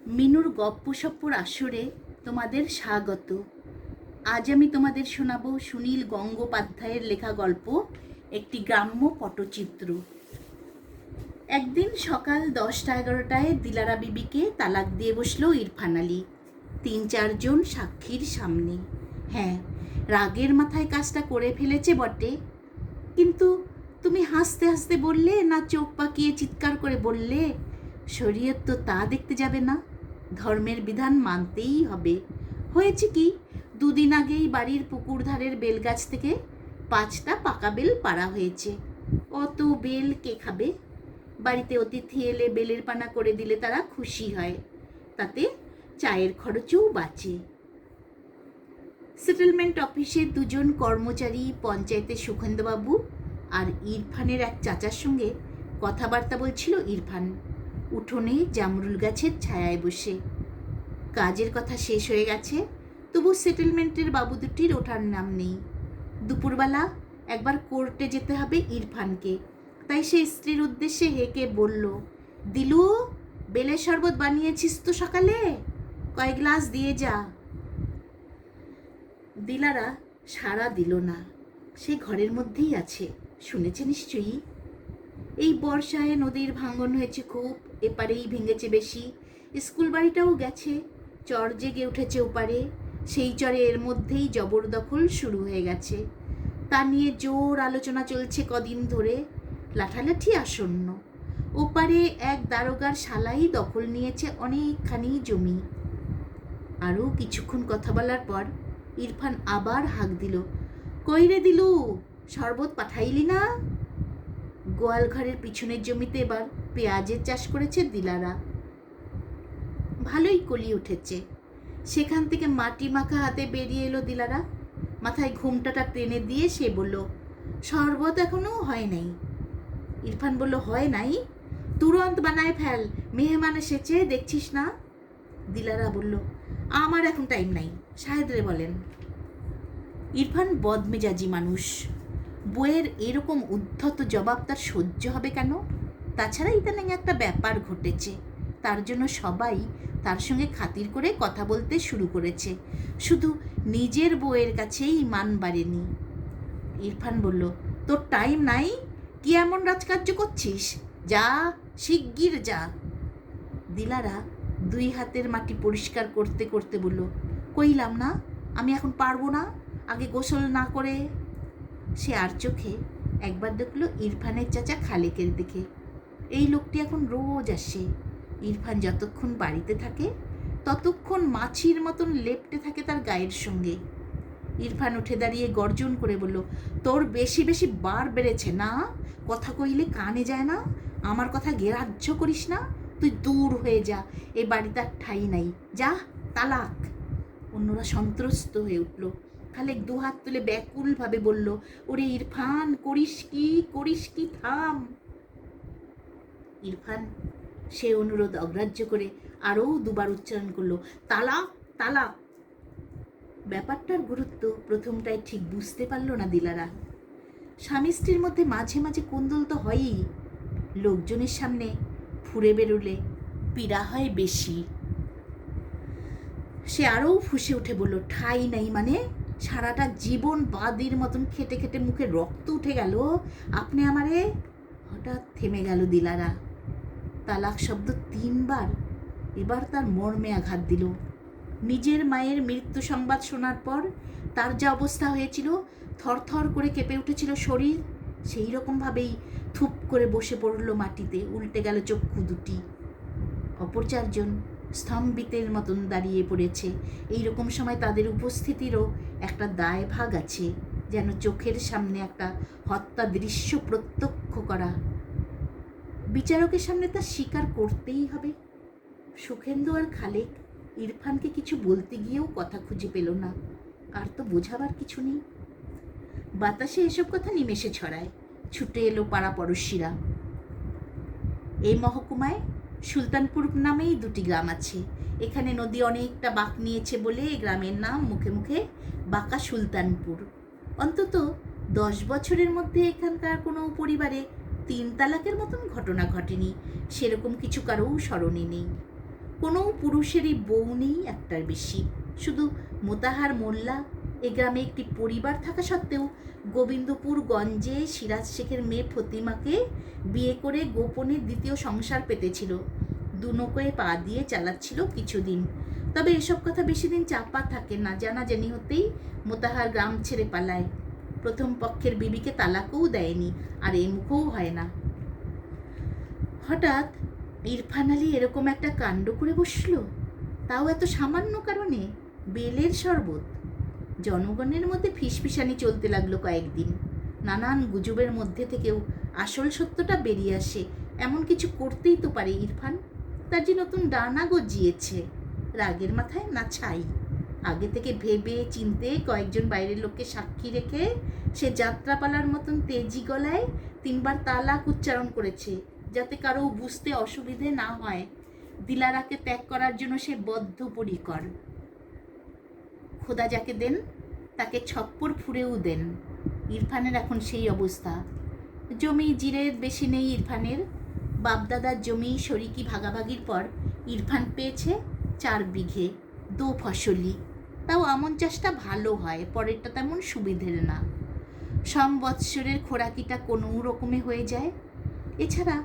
মিনুর গপ্পসপ্পর আসরে তোমাদের স্বাগত। আজ আমি তোমাদের শোনাবো সুনীল গঙ্গোপাধ্যায়ের লেখা গল্প একটি গ্রাম্য পটচিত্র। একদিন সকাল 10টা-11টায় দিলারা বিবিকে তালাক দিয়ে বসলো ইরফান আলী 3-4 জন সাক্ষীর সামনে। হ্যাঁ, রাগের মাথায় কাজটা করে ফেলেছে বটে, কিন্তু তুমি হাসতে হাসতে বললে না চোখ পাকিয়ে চিৎকার করে বললে? শরীয়ত তো তা দেখতে যাবে না, ধর্মের বিধান মানতেই হবে। হয়েছে কি, 2 দিন আগেই বাড়ির পুকুর ধারের বেলগাছ থেকে 5টা পাকা বেল পাড়া হয়েছে। অত বেল কে খাবে? বাড়িতে অতিথি এলে বেলের পানা করে দিলে তারা খুশি হয়, তাতে চায়ের খরচও বাঁচে। সেটেলমেন্ট অফিসে 2জন কর্মচারী, পঞ্চায়েতের সুখেন্দ্রবাবু আর ইরফানের এক চাচার সঙ্গে কথাবার্তা বলছিল ইরফান উঠোনে জামরুল গাছের ছায়ায় বসে। কাজের কথা শেষ হয়ে গেছে, তবু সেটেলমেন্টের বাবু দুটির ওঠার নাম নেই। দুপুরবেলা একবার কোর্টে যেতে হবে ইরফানকে, তাই সে স্ত্রীর উদ্দেশ্যে হেঁকে বলল, দিলু, বেলের শরবত বানিয়েছিস তো সকালে? কয়েক গ্লাস দিয়ে যা। দিলারা সাড়া দিল না, সে ঘরের মধ্যেই আছে, শুনেছে নিশ্চয়ই। এই বর্ষায় নদীর ভাঙন হয়েছে খুব, এপারেই ভেঙেছে বেশি। স্কুল বাড়িটাও গেছে, চর জেগে উঠেছে ওপারে, সেই চরে এর মধ্যেই জবরদখল শুরু হয়ে গেছে। তা নিয়ে জোর আলোচনা চলছে কদিন ধরে, লাঠালাঠি আসন্ন। ওপারে এক দারোগার শালাই দখল নিয়েছে অনেকখানি জমি। আরও কিছুক্ষণ কথা বলার পর ইরফান আবার হাঁক দিল, কই রে দিলু, শরবত পাঠাইলি না? গোয়াল ঘরের পিছনের জমিতে এবার পেঁয়াজের চাষ করেছে দিলারা, ভালোই কলি উঠেছে। সেখান থেকে মাটি মাখা হাতে বেরিয়ে এলো দিলারা, মাথায় ঘুমটাটা টেনে দিয়ে সে বলল, শরবত এখনো হয় নাই। ইরফান বলল, হয় নাই? তুরন্ত বানায় ফেল, মেহমান এসেছে দেখছিস না? দিলারা বলল, আমার এখন টাইম নাই, সাহেদরে বলেন। ইরফান বদমেজাজি মানুষ, বইয়ের এরকম উদ্ধত জবাব তার সহ্য হবে কেন? তাছাড়া ইদানিং একটা ব্যাপার ঘটেছে, তার জন্য সবাই তার সঙ্গে খাতির করে কথা বলতে শুরু করেছে, শুধু নিজের বইয়ের কাছেই মান বাড়েনি। ইরফান বলল, তোর টাইম নাই? কি এমন রাজকার্য করছিস? যা, শিগগির যা। দিলারা 2 হাতের মাটি পরিষ্কার করতে করতে বলল, কইলাম না আমি এখন পারবো না, আগে গোসল না করে। সে আর চোখে একবার দেখলো ইরফানের চাচা খালেকের দিকে। এই লোকটি এখন রোজ আসে, ইরফান যতক্ষণ বাড়িতে থাকে ততক্ষণ মাছির মতন লেপ্টে থাকে তার গায়ের সঙ্গে। ইরফান উঠে দাঁড়িয়ে গর্জন করে বলল, তোর বেশি বেশি বার বেড়েছে না? কথা কইলে কানে যায় না? আমার কথা গ্রাহ্য করিস না, তুই দূর হয়ে যা, এ বাড়িতে আর ঠাঁই নাই, যা, তালাক। অন্যরা সন্ত্রস্ত হয়ে উঠল। খালেক 2 হাত তুলে ব্যাকুলভাবে বলল, ওরে ইরফান, করিস কি, থাম। ইরফান সে অনুরোধ অগ্রাহ্য করে আরও 2বার উচ্চারণ করলো, তালাক, তালাক। ব্যাপারটার গুরুত্ব প্রথমটায় ঠিক বুঝতে পারল না দিলারা। স্বামী স্ত্রীর মধ্যে মাঝে মাঝে কোন্দল তো হয়ই, লোকজনের সামনে ফুরে বেরোলে পীড়া হয় বেশি। সে আরও ফুঁসে উঠে বলল, ঠাই নাই মানে? সারাটা জীবন বাদির মতন খেটে খেটে মুখে রক্ত উঠে গেল, আপনি আমারে? হঠাৎ থেমে গেল দিলারা। তালাক শব্দ 3বার, এবার তার মর্মে আঘাত দিল। নিজের মায়ের মৃত্যু সংবাদ শোনার পর তার যা অবস্থা হয়েছিল, থরথর করে কেঁপে উঠেছিল শরীর, সেই রকমভাবেই থুপ করে বসে পড়ল মাটিতে, উল্টে গেল চক্ষু দুটি। অপর 4জন স্তম্ভিতের মতন দাঁড়িয়ে পড়েছে। এই রকম সময় তাদের উপস্থিতিরও একটা দায়ভাগ আছে, যেন চোখের সামনে একটা হত্যা দৃশ্য প্রত্যক্ষ করা। বিচারকের সামনে তা স্বীকার করতেই হবে। সুখেন্দু আর খালেক ইরফানকে কিছু বলতে গিয়েও কথা খুঁজে পেল না, আর তো বোঝাবার কিছু নেই। বাতাসে এসব কথা নিমেষে ছড়ায়। ছুটে এলো পাড়া পড়শিরা। এই মহকুমায় সুলতানপুর নামেই 2টি গ্রাম আছে। এখানে নদী অনেকটা বাঁক নিয়েছে বলে এই গ্রামের নাম মুখে মুখে বাঁকা সুলতানপুর। অন্তত 10 বছরের মধ্যে এখানকার কোনো পরিবারে 3 তালাকের মতন ঘটনা ঘটেনি, সেরকম কিছু কারও স্মরণে নেই। কোনো পুরুষেরই বউ নেই একটার বেশি, শুধু মোতাহার মোল্লা এ গ্রামে একটি পরিবার থাকা সত্ত্বেও গোবিন্দপুর গঞ্জে সিরাজ শেখের মেয়ে ফতিমাকে বিয়ে করে গোপনে দ্বিতীয় সংসার পেতেছিল। দুনকোয়ে পা দিয়ে চালাচ্ছিল কিছুদিন। তবে এসব কথা বেশি দিন চাপা থাকে না, জানাজানি হতেই মোতাহার গ্রাম ছেড়ে পালায়। প্রথম পক্ষের বিবিকে তালাকও দেয়নি, আর এ মুখও হয় না। হঠাৎ ইরফান আলী এরকম একটা কাণ্ড করে বসল, তাও এত সামান্য কারণে, বেলের শরবত। জনগণের মধ্যে ফিসফিসানি চলতে লাগলো কয়েকদিন। নানান গুজবের মধ্যে থেকেও আসল সত্যটা বেরিয়ে আসে। এমন কিছু করতেই তো পারে ইরফান, তার যে নতুন ডানা গজিয়েছে। রাগের মাথায় না ছাই। আগে থেকে ভেবে চিনতে কয়েকজন বাইরের লোককে সাক্ষী রেখে সে যাত্রাপালার মতন তেজি গলায় 3বার তালাক উচ্চারণ করেছে, যাতে কারো বুঝতে অসুবিধে না হয়। দিলারাকে ত্যাগ করার জন্য সে বদ্ধপরিকর। খোদা যাকে দেন তাকে ছপ্পর ফুঁড়েও দেন। ইরফানের এখন সেই অবস্থা। জমি জিরের বেশি নেই ইরফানের। বাপদাদার জমি শরিকি ভাগাভাগির পর ইরফান পেয়েছে 4 বিঘে, 2 ফসলি। তাও আমন চাষটা ভালো হয়, পরেরটা তেমন সুবিধের না। সংবৎসরের খোরাকিটা কোনো রকমে হয়ে যায়। এছাড়া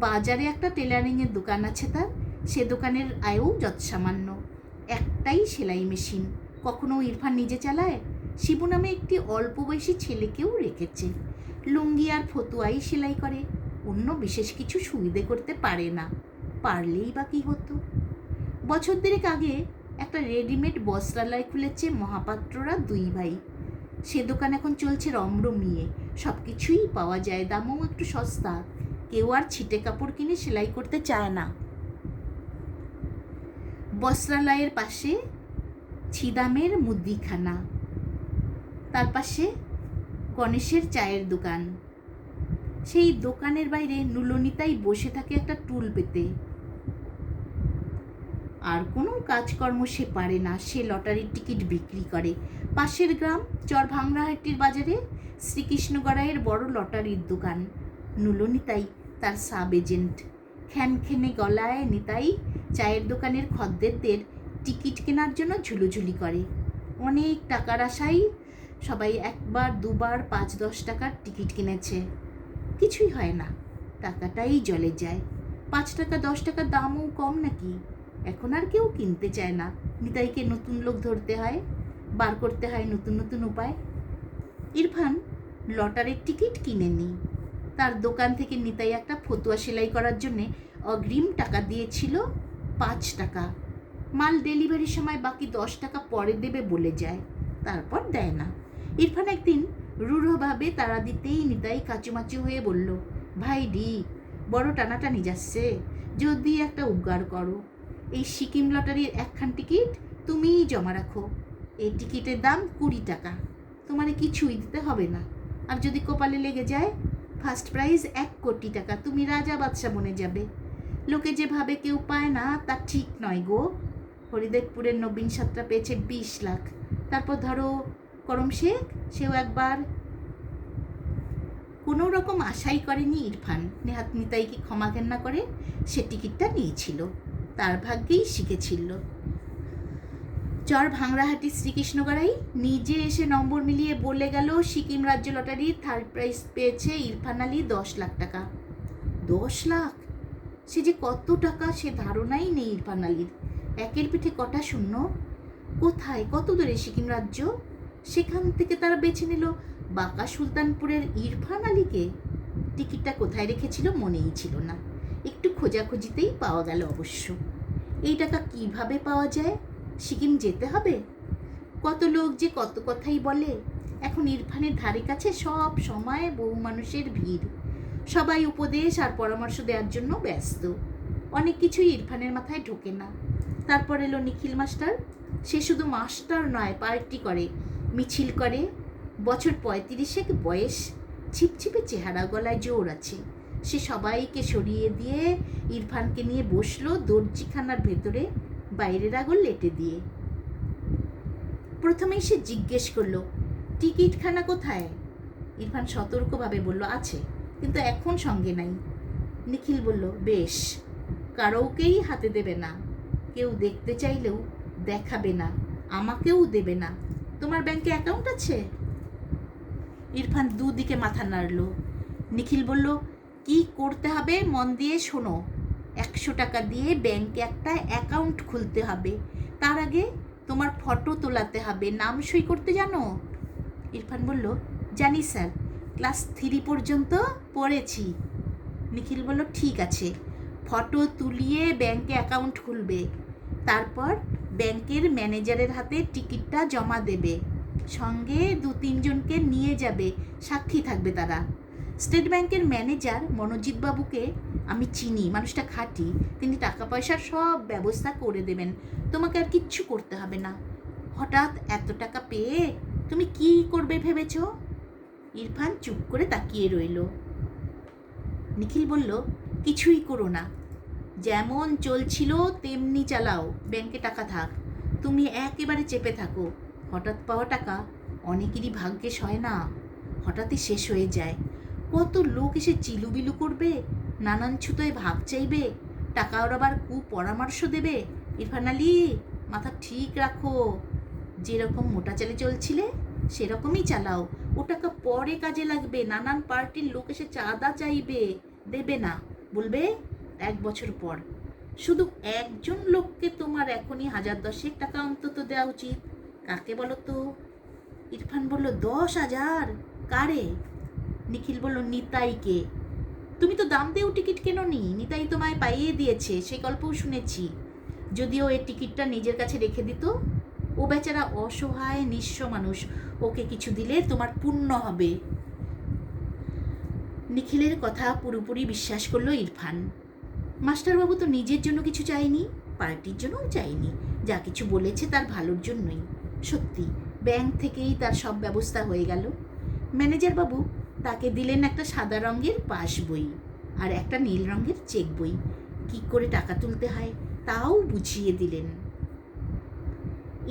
বাজারে একটা টেলারিংয়ের দোকান আছে তার, সে দোকানের আয়ও যৎসামান্য। একটাই সেলাই মেশিন, কখনো ইরফান নিজে চালায়, শিবু নামে একটি অল্প বয়সী ছেলেকেও রেখেছে। লুঙ্গি আর ফতুয়াই সেলাই করে, অন্য বিশেষ কিছু সুবিধে করতে পারে না। পারলেই বা কী হতো। বছর দেড়েক আগে একটা রেডিমেড বস্ত্রালয় খুলেছে মহাপাত্ররা 2 ভাই। সে দোকান এখন চলছে রমরমিয়ে, সব কিছুই পাওয়া যায়, দামও একটু সস্তা। কেউ আর ছিটে কাপড় কিনে সেলাই করতে চায় না। বস্ত্রালয়ের পাশে ছিদামের মুদিখানা, তার পাশে গণেশের চায়ের দোকান। সেই দোকানের বাইরে নুলনিতাই বসে থাকে একটা টুল পেতে। আর কোনো কাজকর্ম সে পারে না, সে লটারির টিকিট বিক্রি করে। পাশের গ্রাম চরভাংরাহাটির বাজারে শ্রীকৃষ্ণগড়াইয়ের বড় লটারির দোকান। নুলনিতাই তার সাব এজেন্ট। খ্যানখ্যানে গলায় নিতাই চায়ের দোকানের খদ্দেরদের টিকিট কেনার জন্য ঝুলোঝুলি করে। অনেক টাকার আশায় সবাই 1বার 2বার 5-10 টাকার টিকিট কিনেছে, কিছুই হয় না, টাকাটাই জলে যায়। 5 টাকা 10 টাকা দামও কম নাকি? এখন আর কেউ কিনতে চায় না। নিতাইকে নতুন লোক ধরতে হয়, বার করতে হয় নতুন নতুন উপায়। ইরফান লটারির টিকিট কিনেনি। তার দোকান থেকে নিতাই একটা ফতুয়া সেলাই করার জন্যে অগ্রিম টাকা দিয়েছিল 5 টাকা। মাল ডেলিভারির সময় বাকি 10 টাকা পরে দেবে বলে যায়, তারপর দেয় না। ইরফান একদিন রূঢ়ভাবে তাড়া দিতেই নিতাই কাচুমাচু হয়ে বলল, ভাই ডি, বড় টানাটানি যাচ্ছে, যদি একটা উগার করো। এই সিকিম লটারির 1খান টিকিট তুমিই জমা রাখো। এই টিকিটের দাম 20 টাকা, তোমারে কিছুই দিতে হবে না। আর যদি কপালে লেগে যায়, ফার্স্ট প্রাইজ 1 কোটি টাকা, তুমি রাজা বাদশা বনে যাবে। লোকে যেভাবে কেউ পায় না তা ঠিক নয় গো। হরিদেবপুরের নবীন সাতটা পেয়েছে 20 লাখ। তারপর ধরো করম শেখ, সেও একবার। কোনো রকম আশাই করেনি ইরফান নেহাত নিতাইকে ক্ষমা ঘেন্না করে সে টিকিটটা নিয়েছিল। তার ভাগ্যেই শিখেছিল। চরভাংরাহাটি শ্রীকৃষ্ণগড়াই নিজে এসে নম্বর মিলিয়ে বলে গেল, সিকিম রাজ্য লটারির 3rd প্রাইজ পেয়েছে ইরফান আলী 10 লাখ টাকা। 10 লাখ! সে যে কত টাকা সে ধারণাই নেই ইরফান আলীর। একের পিঠে কটা শূন্য। কোথায়, কত দূরে সিকিম রাজ্য? সেখান থেকে তারা বেছে নিল বাঁকা সুলতানপুরের ইরফান আলীকে। টিকিটটা কোথায় রেখেছিল মনেই ছিল না, একটু খোঁজাখুঁজিতেই পাওয়া গেল অবশ্য। এই টাকা কিভাবে পাওয়া যায়? সিকিম যেতে হবে? কত লোক যে কত কথাই বলে। এখন ইরফানের ধারে কাছে সব সময় বহু মানুষের ভিড়, সবাই উপদেশ আর পরামর্শ দেওয়ার জন্য ব্যস্ত। অনেক কিছুই ইরফানের মাথায় ঢোকে না। তারপর এলো নিখিল মাস্টার। সে শুধু মাস্টার নয়, পার্টি করে, মিছিল করে। বছর 35 বয়স, ছিপছিপে চেহারা, গলায় জোর আছে। সে সবাইকে সরিয়ে দিয়ে ইরফানকে নিয়ে বসলো দর্জিখানার ভেতরে, বাইরের আগুন লেটে দিয়ে। প্রথমেই সে জিজ্ঞেস করলো, টিকিটখানা কোথায়? ইরফান সতর্কভাবে বলল, আছে, কিন্তু এখন সঙ্গে নাই। নিখিল বলল, বেশ, কারোকেই হাতে দেবে না। কেউ দেখতে চাইলেও দেখাবে না, আমাকেও দেবে না। তোমার ব্যাংকে অ্যাকাউন্ট আছে? ইরফান দুদিকে মাথা নাড়ল। নিখিল বলল, কি করতে হবে মন দিয়ে শোনো। 100 টাকা দিয়ে ব্যাংকে একটা অ্যাকাউন্ট খুলতে হবে। তার আগে তোমার ফটো তোলাতে হবে। নাম সই করতে জানো? ইরফান বলল, জানি স্যার, ক্লাস 3 পর্যন্ত পড়েছি। নিখিল বলল, ঠিক আছে, ফটো তুলিয়ে ব্যাংকে অ্যাকাউন্ট খুলবে। তারপর ব্যাংকের ম্যানেজারের হাতে টিকিটটা জমা দেবে। সঙ্গে 2-3 জনকে নিয়ে যাবে, সাক্ষী থাকবে তারা। স্টেট ব্যাংকের ম্যানেজার মনোজিৎ বাবুকে আমি চিনি, মানুষটা খাঁটি। তিনি টাকা পয়সার সব ব্যবস্থা করে দেবেন, তোমাকে আর কিচ্ছু করতে হবে না। হঠাৎ এত টাকা পেয়ে তুমি কি করবে ভেবেছ? ইরফান চুপ করে তাকিয়ে রইল। নিখিল বলল, কিছুই করো না, যেমন চলছিল তেমনি চালাও। ব্যাংকে টাকা থাক, তুমি একেবারে চেপে থাকো। হঠাৎ পাওয়া টাকা অনেকেরই ভাগ্যে হয় না, হঠাৎই শেষ হয়ে যায়। কত লোক এসে চিলুবিলু করবে, নানান ছুতোয় ভাগ চাইবে, টাকা ওর আবার কুপরামর্শ দেবে। ইরফান আলী, মাথা ঠিক রাখো। যেরকম মোটা চালে চলছিলে সেরকমই চালাও। ও টাকা পরে কাজে লাগবে। নানান পার্টির লোক এসে চাঁদা চাইবে, দেবে না, বলবে 1 বছর পর। শুধু একজন লোককে তোমার এখনই 1010 টাকা অন্তত দেওয়া উচিত। কাকে বলো তো? ইরফান বলল, 10,000? কারে? নিখিল বলল, নিতাইকে। তুমি তো দাম দিয়েও টিকিট কেনোনি, নিতাই তোমায় পাইয়ে দিয়েছে, সেই গল্পও শুনেছি। যদিও এই টিকিটটা নিজের কাছে রেখে দিত। ও বেচারা অসহায় নিঃস্ব মানুষ, ওকে কিছু দিলে তোমার পুণ্য হবে। নিখিলের কথা পুরোপুরি বিশ্বাস করলো ইরফান। মাস্টারবাবু তো নিজের জন্য কিছু চায়নি, পার্টির জন্যও চায়নি, যা কিছু বলেছে তার ভালোর জন্যই। সত্যি ব্যাংক থেকেই তার সব ব্যবস্থা হয়ে গেল। ম্যানেজার বাবু তাকে দিলেন একটা সাদা রঙের পাস বই আর একটা নীল রঙের চেক বই। কী করে টাকা তুলতে হয় তাও বুঝিয়ে দিলেন।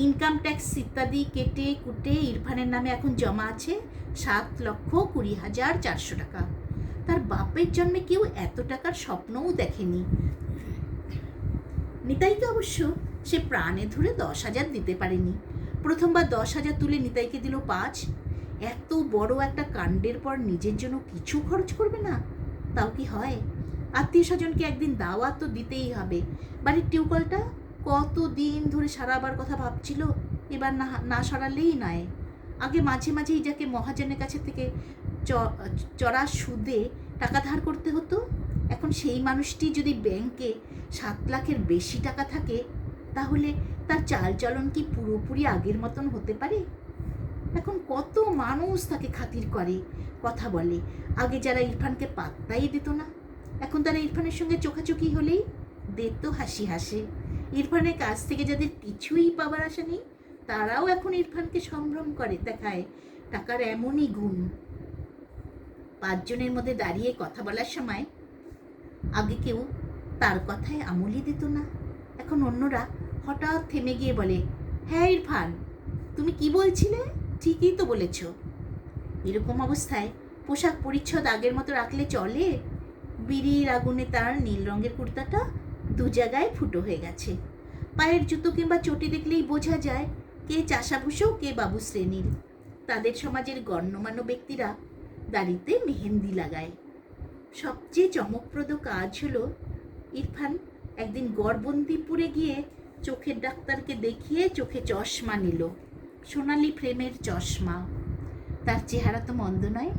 ইনকাম ট্যাক্স ইত্যাদি কেটে কুটে ইরফানের নামে এখন জমা আছে 7,20,400 টাকা। তার বাপের জন্মে কেউ এত টাকার স্বপ্নও দেখেনি। নিতাইকে অবশ্য সে প্রাণে ধরে 10,000 দিতে পারেনি। প্রথমবার 10,000 তুলে নিতাইকে দিল 5। এত বড় একটা কাণ্ডের পর নিজের জন্য কিছু খরচ করবে না, তাও কি হয়? আত্মীয় স্বজনকে একদিন দাওয়াত তো দিতেই হবে। বাড়ির টিউবওয়েলটা কতদিন ধরে সারাবার কথা ভাবছিল, এবার না সরালেই নয়। আগে মাঝে মাঝেই যাকে মহাজনের কাছে থেকে চড়া সুদে টাকা ধার করতে হতো, এখন সেই মানুষটি যদি ব্যাংকে 7 লাখের বেশি টাকা থাকে, তাহলে তার চালচলন কি পুরোপুরি আগের মতন হতে পারে? এখন কত মানুষ তাকে খাতির করে, কথা বলে। আগে যারা ইরফানকে পাত্তাই দিত না, এখন তারা ইরফানের সঙ্গে চোখাচোখি হলেই দিত হাসি হাসে। ইরফানের কাছ থেকে যাদের কিছুই পাবার আশা নেই, তারাও এখন ইরফানকে সম্ভ্রম করে, দেখায় টাকার এমনই গুণ। 5 জনের মধ্যে দাঁড়িয়ে কথা বলার সময় আগে কেউ তার কথায় আমলই দিত না, এখন অন্যরা হঠাৎ থেমে গিয়ে বলে, হ্যাঁ ইরফান, তুমি কি বলছিলে? ঠিকই তো বলেছ। এরকম অবস্থায় পোশাক পরিচ্ছদ আগের মতো রাখলে চলে? বিড়ির আগুনে তার নীল রঙের কুর্তাটা 2 জায়গায় ফুটো হয়ে গেছে। পায়ের জুতো কিংবা চটি দেখলেই বোঝা যায় কে চাষাভুষো, কে বাবু শ্রেণীর। তাদের সমাজের গণ্যমান্য ব্যক্তিরা দাড়িতে মেহেন্দি লাগায়। সবচেয়ে চমকপ্রদ কাজ হলো, ইরফান একদিন গড়বন্দিপুরে গিয়ে চোখের ডাক্তারকে দেখিয়ে চোখে চশমা নিল, সোনালি ফ্রেমের চশমা। তার চেহারা তো মন্দ নয়,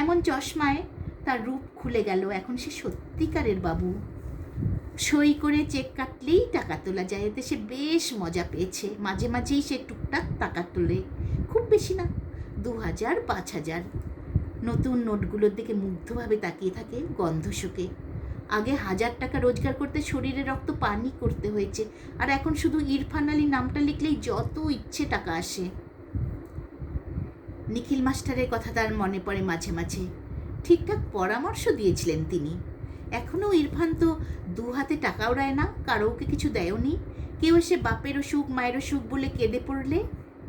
এমন চশমায় তার রূপ খুলে গেল। এখন সে সত্যিকারের বাবু। সই করে চেক কাটলেই টাকা তোলা যায়, এতে সে বেশ মজা পেয়েছে। মাঝে মাঝেই সে টুকটাক টাকা তোলে, খুব বেশি না, 2,000, 5,000। নতুন নোটগুলোর দিকে মুগ্ধভাবে তাকিয়ে থাকে, গন্ধ শুকে। আগে 1,000 টাকা রোজগার করতে শরীরে রক্ত পানি করতে হয়েছে, আর এখন শুধু ইরফান আলী নামটা লিখলেই যত ইচ্ছে টাকা আসে। নিখিল মাস্টারের কথা তার মনে পড়ে মাঝে মাঝে। ঠিকঠাক পরামর্শ দিয়েছিলেন তিনি। এখনও ইরফান তো 2 হাতে টাকাও দেয় না, কারোকে কিছু দেয়নি। কেউ এসে বাপের অসুখ মায়ের অসুখ বলে কেঁদে পড়লে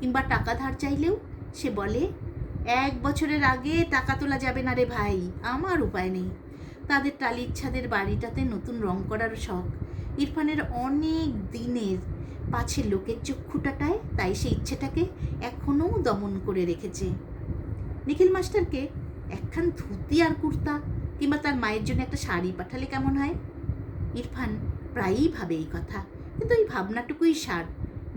কিংবা টাকা ধার চাইলেও সে বলে, 1 বছরের আগে টাকা তোলা যাবে না রে ভাই, আমার উপায় নেই। তাদের টালির ছাদের বাড়িটাতে নতুন রং করার শখ, ইরফানের অনেক দিনের পাছে লোকের চক্ষুটাটায়, তাই সেই ইচ্ছেটাকে এখনও দমন করে রেখেছে। নিখিল মাস্টারকে একখান ধুতি আর কুর্তা কিংবা তার মায়ের জন্য একটা শাড়ি পাঠালে কেমন হয়? ইরফান প্রায়ই ভাবে এই কথা, কিন্তু এই ভাবনাটুকুই সার।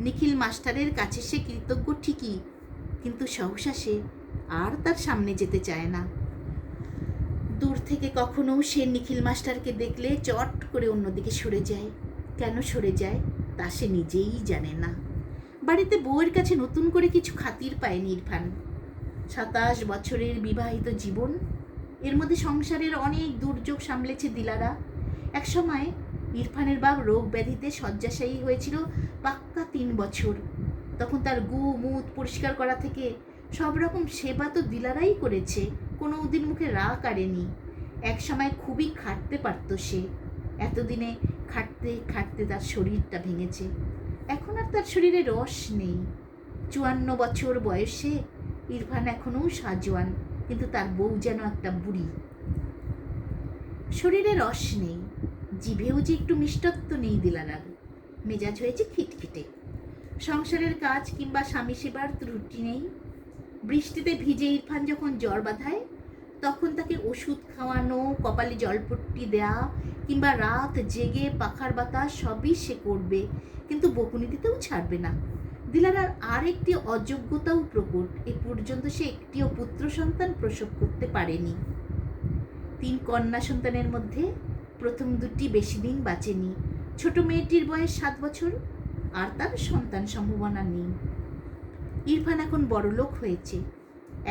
নিখিল মাস্টারের কাছে সে কৃতজ্ঞ ঠিকই, কিন্তু সহসা সে আর তার সামনে যেতে চায় না। দূর থেকে কখনো সে নিখিল মাস্টারকে দেখলে চট করে অন্যদিকে সরে যায়। কেন সরে যায় তা সে নিজেই জানে না। বাড়িতে বউয়ের কাছে নতুন করে কিছু খাতির পায়নি ইরফান। 27 বছরের বিবাহিত জীবন, এর মধ্যে সংসারের অনেক দুর্যোগ সামলেছে দিলারা। একসময় ইরফানের বাপ রোগ ব্যাধিতে শয্যাশায়ী হয়েছিল পাক্কা 3 বছর। তখন তার গু মুত পরিষ্কার করা থেকে সব রকম সেবা তো দিলারাই করেছে, কোনো দিন মুখে রাগ কাড়েনি। এক সময় খুবই খাটতে পারত সে। এতদিনে খাটতে খাটতে তার শরীরটা ভেঙেছে। এখন আর তার শরীরে রস নেই। 54 বছর বয়সে ইরফান এখনও সাজোয়ান, কিন্তু তার বউ যেন একটা বুড়ি। শরীরে রস নেই, জিভেও যে একটু মিষ্টত্ব নেই দিলারার। মেজাজ হয়েছে খিটখিটে। সংসারের কাজ কিংবা স্বামী সেবার ত্রুটি নেই। বৃষ্টিতে ভিজে ইরফান যখন জ্বর বাঁধায়, তখন তাকে ওষুধ খাওয়ানো, কপালে জলপট্টি দেয়া কিংবা রাত জেগে পাখার বাতাস সবই সে করবে, কিন্তু বকুনি দিতেও ছাড়বে না। দিলারার আর একটি অযোগ্যতাও প্রকট। এ পর্যন্ত সে একটিও পুত্র সন্তান প্রসব করতে পারেনি। 3 কন্যা সন্তানের মধ্যে প্রথম 2টি বেশি দিন বাঁচেনি। ছোট মেয়েটির বয়স 7 বছর, আর তার সন্তান সম্ভাবনা নেই। ইরফান এখন বড়লোক হয়েছে,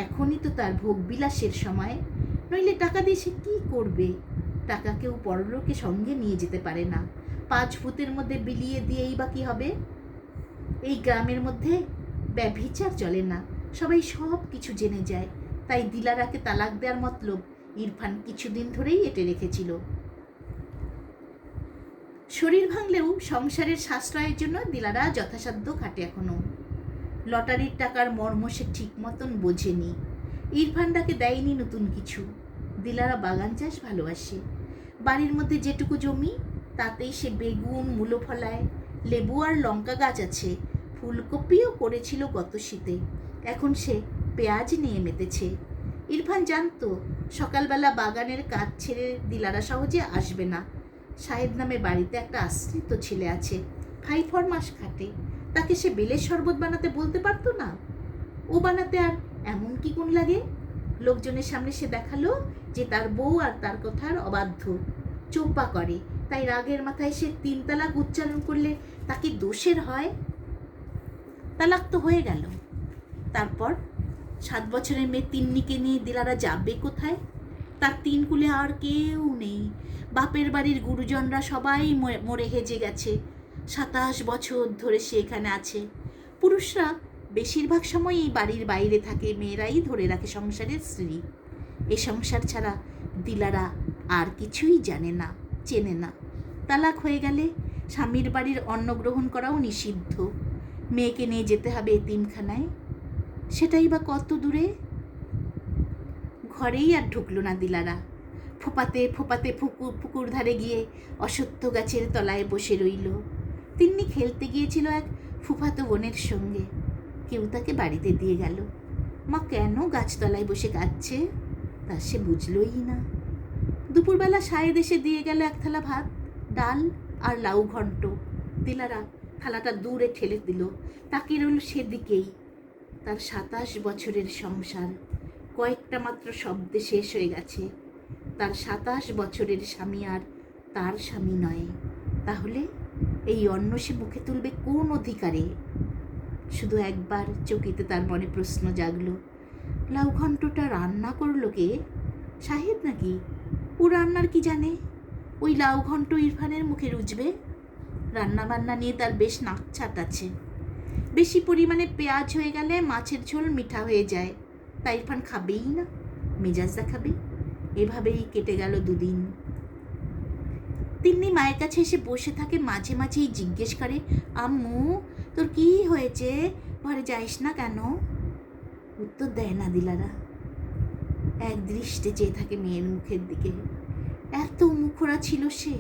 এখনই তো তার ভোগ বিলাসের সময়, নইলে টাকা দিয়ে সে কী করবে? টাকা কেউ পরলোকে সঙ্গে নিয়ে যেতে পারে না। 5 ভূতের মধ্যে বিলিয়ে দিয়েই বা কী হবে? এই গ্রামের মধ্যে ব্যভিচার চলে না, সবাই সব কিছু জেনে যায়। তাই দিলারাকে তালাক দেওয়ার মতলব ইরফান কিছুদিন ধরেই এঁটে রেখেছিল। শরীর ভাঙলেও সংসারের সাশ্রয়ের জন্য দিলারা যথাসাধ্য খাটে এখনো। লটারির টাকার মর্ম সে ঠিক মতন বোঝেনি। ইরফানটাকে দেয়নি নতুন কিছু। দিলারা বাগান চাষ ভালোবাসে। বাড়ির মধ্যে যেটুকু জমি, তাতেই সে বেগুন, মূলো ফলায়। লেবু আর লঙ্কা গাছ আছে। ফুলকপিও করেছিল গত শীতে। এখন সে পেঁয়াজ নিয়ে মেতেছে। ইরফান জানতো সকালবেলা বাগানের কাজ ছেড়ে দিলারা সহজে আসবে না। সাহেব নামে বাড়িতে একটা আশ্রিত ছেলে আছে, 5 ফরমাস খাটে। তাকে সে বেলের শরবত বানাতে বলতে পারতো না? ও বানাতে আর এমন কি গুণ লাগে? লোকজনের সামনে সে দেখালো যে তার বউ আর তার কথার অবাধ্য, চোপা করে। তাই রাগের মাথায় সে 3 তালাক উচ্চারণ করলে তাকে দোষের হয়? তালাক তো হয়ে গেল। তারপর 7 বছরের মেয়ে তিন্নিকে নিয়ে দিলারা যাবে কোথায়? তার 3 কুলে আর কেউ নেই। বাপের বাড়ির গুরুজনরা সবাই মরে হেজে গেছে। 27 বছর ধরে সে এখানে আছে। পুরুষরা বেশিরভাগ সময়ই বাড়ির বাইরে থাকে, মেয়েরাই ধরে রাখে সংসারের স্ত্রী। এ সংসার ছাড়া দিলারা আর কিছুই জানে না, চেনে না। তালাক হয়ে গেলে স্বামীর বাড়ির অন্ন গ্রহণ করাও নিষিদ্ধ। মেয়েকে নিয়ে যেতে হবে এতিমখানায়, সেটাই বা কত দূরে। ঘরেই আর ঢুকলো না দিলারা। ফোপাতে ফোপাতে পুকুর ধারে গিয়ে অশ্বত্থ গাছের তলায় বসে রইল। তিন্নি খেলতে গিয়েছিল এক ফুফাতো বোনের সঙ্গে। কেউ তাকে বাড়িতে দিয়ে গেল। মা কেন গাছতলায় বসে কাঁদছে তা সে বুঝলই না। দুপুরবেলা সায়েদ এসে দিয়ে গেল 1 থালা ভাত, ডাল আর লাউ ঘন্ট। দিলারা থালাটা দূরে ঠেলে দিল, তাকিয়ে রইল সেদিকেই। তার 27 বছরের সংসার কয়েকটা মাত্র শব্দে শেষ হয়ে গেছে। তার 27 বছরের স্বামী আর তার স্বামী নয়। তাহলে এই অন্ন সে মুখে তুলবে কোন অধিকারে? শুধু একবার চকিতে তার মনে প্রশ্ন জাগলো, লাউ ঘন্টটা রান্না করলো কে? সাহেব নাকি? ও রান্নার কি জানে? ওই লাউ ঘন্ট ইরফানের মুখে রুজবে? রান্না বান্না নিয়ে তার বেশ নাকছাট আছে। বেশি পরিমাণে পেঁয়াজ হয়ে গেলে মাছের ঝোল মিঠা হয়ে যায়, তাই ইরফান খাবেই না, মেজাজ দেখাবে। এভাবেই কেটে গেল 2 দিন। তিন্নি মায়ের কাছে এসে বসে থাকে, মাঝে মাঝেই জিজ্ঞেস করে, আম্মু তোর কি হয়েছে, ঘরে যাইস না কেন? উত্তর দেয় না দিলারা। এক দৃষ্টে চেয়ে থাকে মেয়ের মুখের দিকে। এত মুখরা ছিল সে।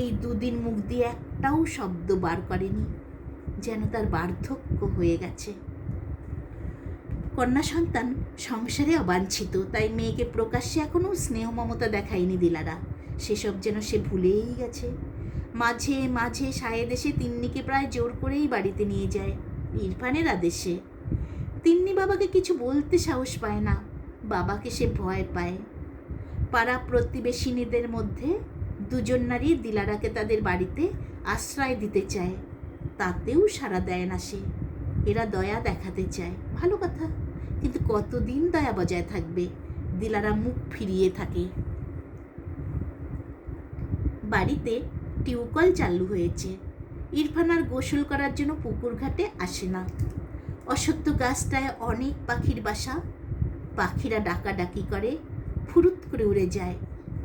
এই দুদিন মুখ দিয়ে একটাও শব্দ বার করেনি, যেন তার বার্ধক্য হয়ে গেছে। কন্যা সন্তান সংসারে অবাঞ্ছিত, তাই মেয়েকে প্রকাশ্যে এখনও স্নেহ মমতা দেখায়নি দিলারা। সেসব যেন সে ভুলেই গেছে। মাঝে মাঝে সায়েদ এসে তিন্নিকে প্রায় জোর করেই বাড়িতে নিয়ে যায়, ইরফানের আদেশে। তিন্নি বাবাকে কিছু বলতে সাহস পায় না, বাবাকে সে ভয় পায়। পাড়া প্রতিবেশিনীদের মধ্যে দুজন নারী দিলারাকে তাদের বাড়িতে আশ্রয় দিতে চায়, তাতেও সাড়া দেয় না সে। এরা দয়া দেখাতে চায়, ভালো কথা, কিন্তু কতদিন দয়া বজায় থাকবে? দিলারা মুখ ফিরিয়ে থাকে। বাড়িতে টিউবকল চালু হয়েছে। ইরফান আর গোসল করার জন্য পুকুর ঘাটে আসে না। অশ্বত্থ গাছটায় অনেক পাখির বাসা। পাখিরা ডাকাডাকি করে, ফুরুত করে উড়ে যায়,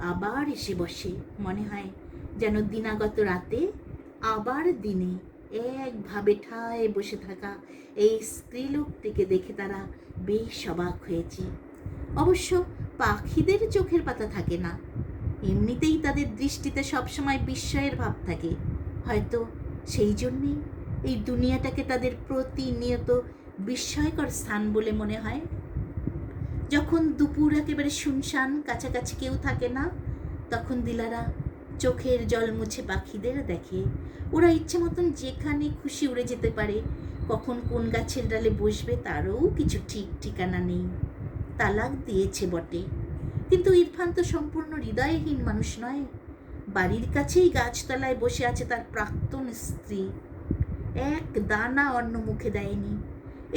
আবার এসে বসে। মনে হয় যেন দিনাগত রাতে আবার দিনে একভাবে ঠায় বসে থাকা এই স্ত্রীলোকটিকে দেখে তারা বেশ অবাক হয়েছে। অবশ্য পাখিদের চোখের পাতা থাকে না, এমনিতেই তাদের দৃষ্টিতে সবসময় বিস্ময়ের ভাব থাকে। হয়তো সেই জন্যেই এই দুনিয়াটাকে তাদের প্রতিনিয়ত বিস্ময়কর স্থান বলে মনে হয়। যখন দুপুর একেবারে শুনশান, কাছাকাছি কেউ থাকে না, তখন দিলারা চোখের জল মুছে পাখিদের দেখে। ওরা ইচ্ছে মতন যেখানে খুশি উড়ে যেতে পারে, কখন কোন গাছের ডালে বসবে তারও কিছু ঠিক ঠিকানা নেই। তালাক দিয়েছে বটে, কিন্তু ইরফান তো সম্পূর্ণ হৃদয়হীন মানুষ নয়। বাড়ির কাছেই গাছতলায় বসে আছে তার প্রাক্তন স্ত্রী, এক দানা অন্ন মুখে দেয়নি।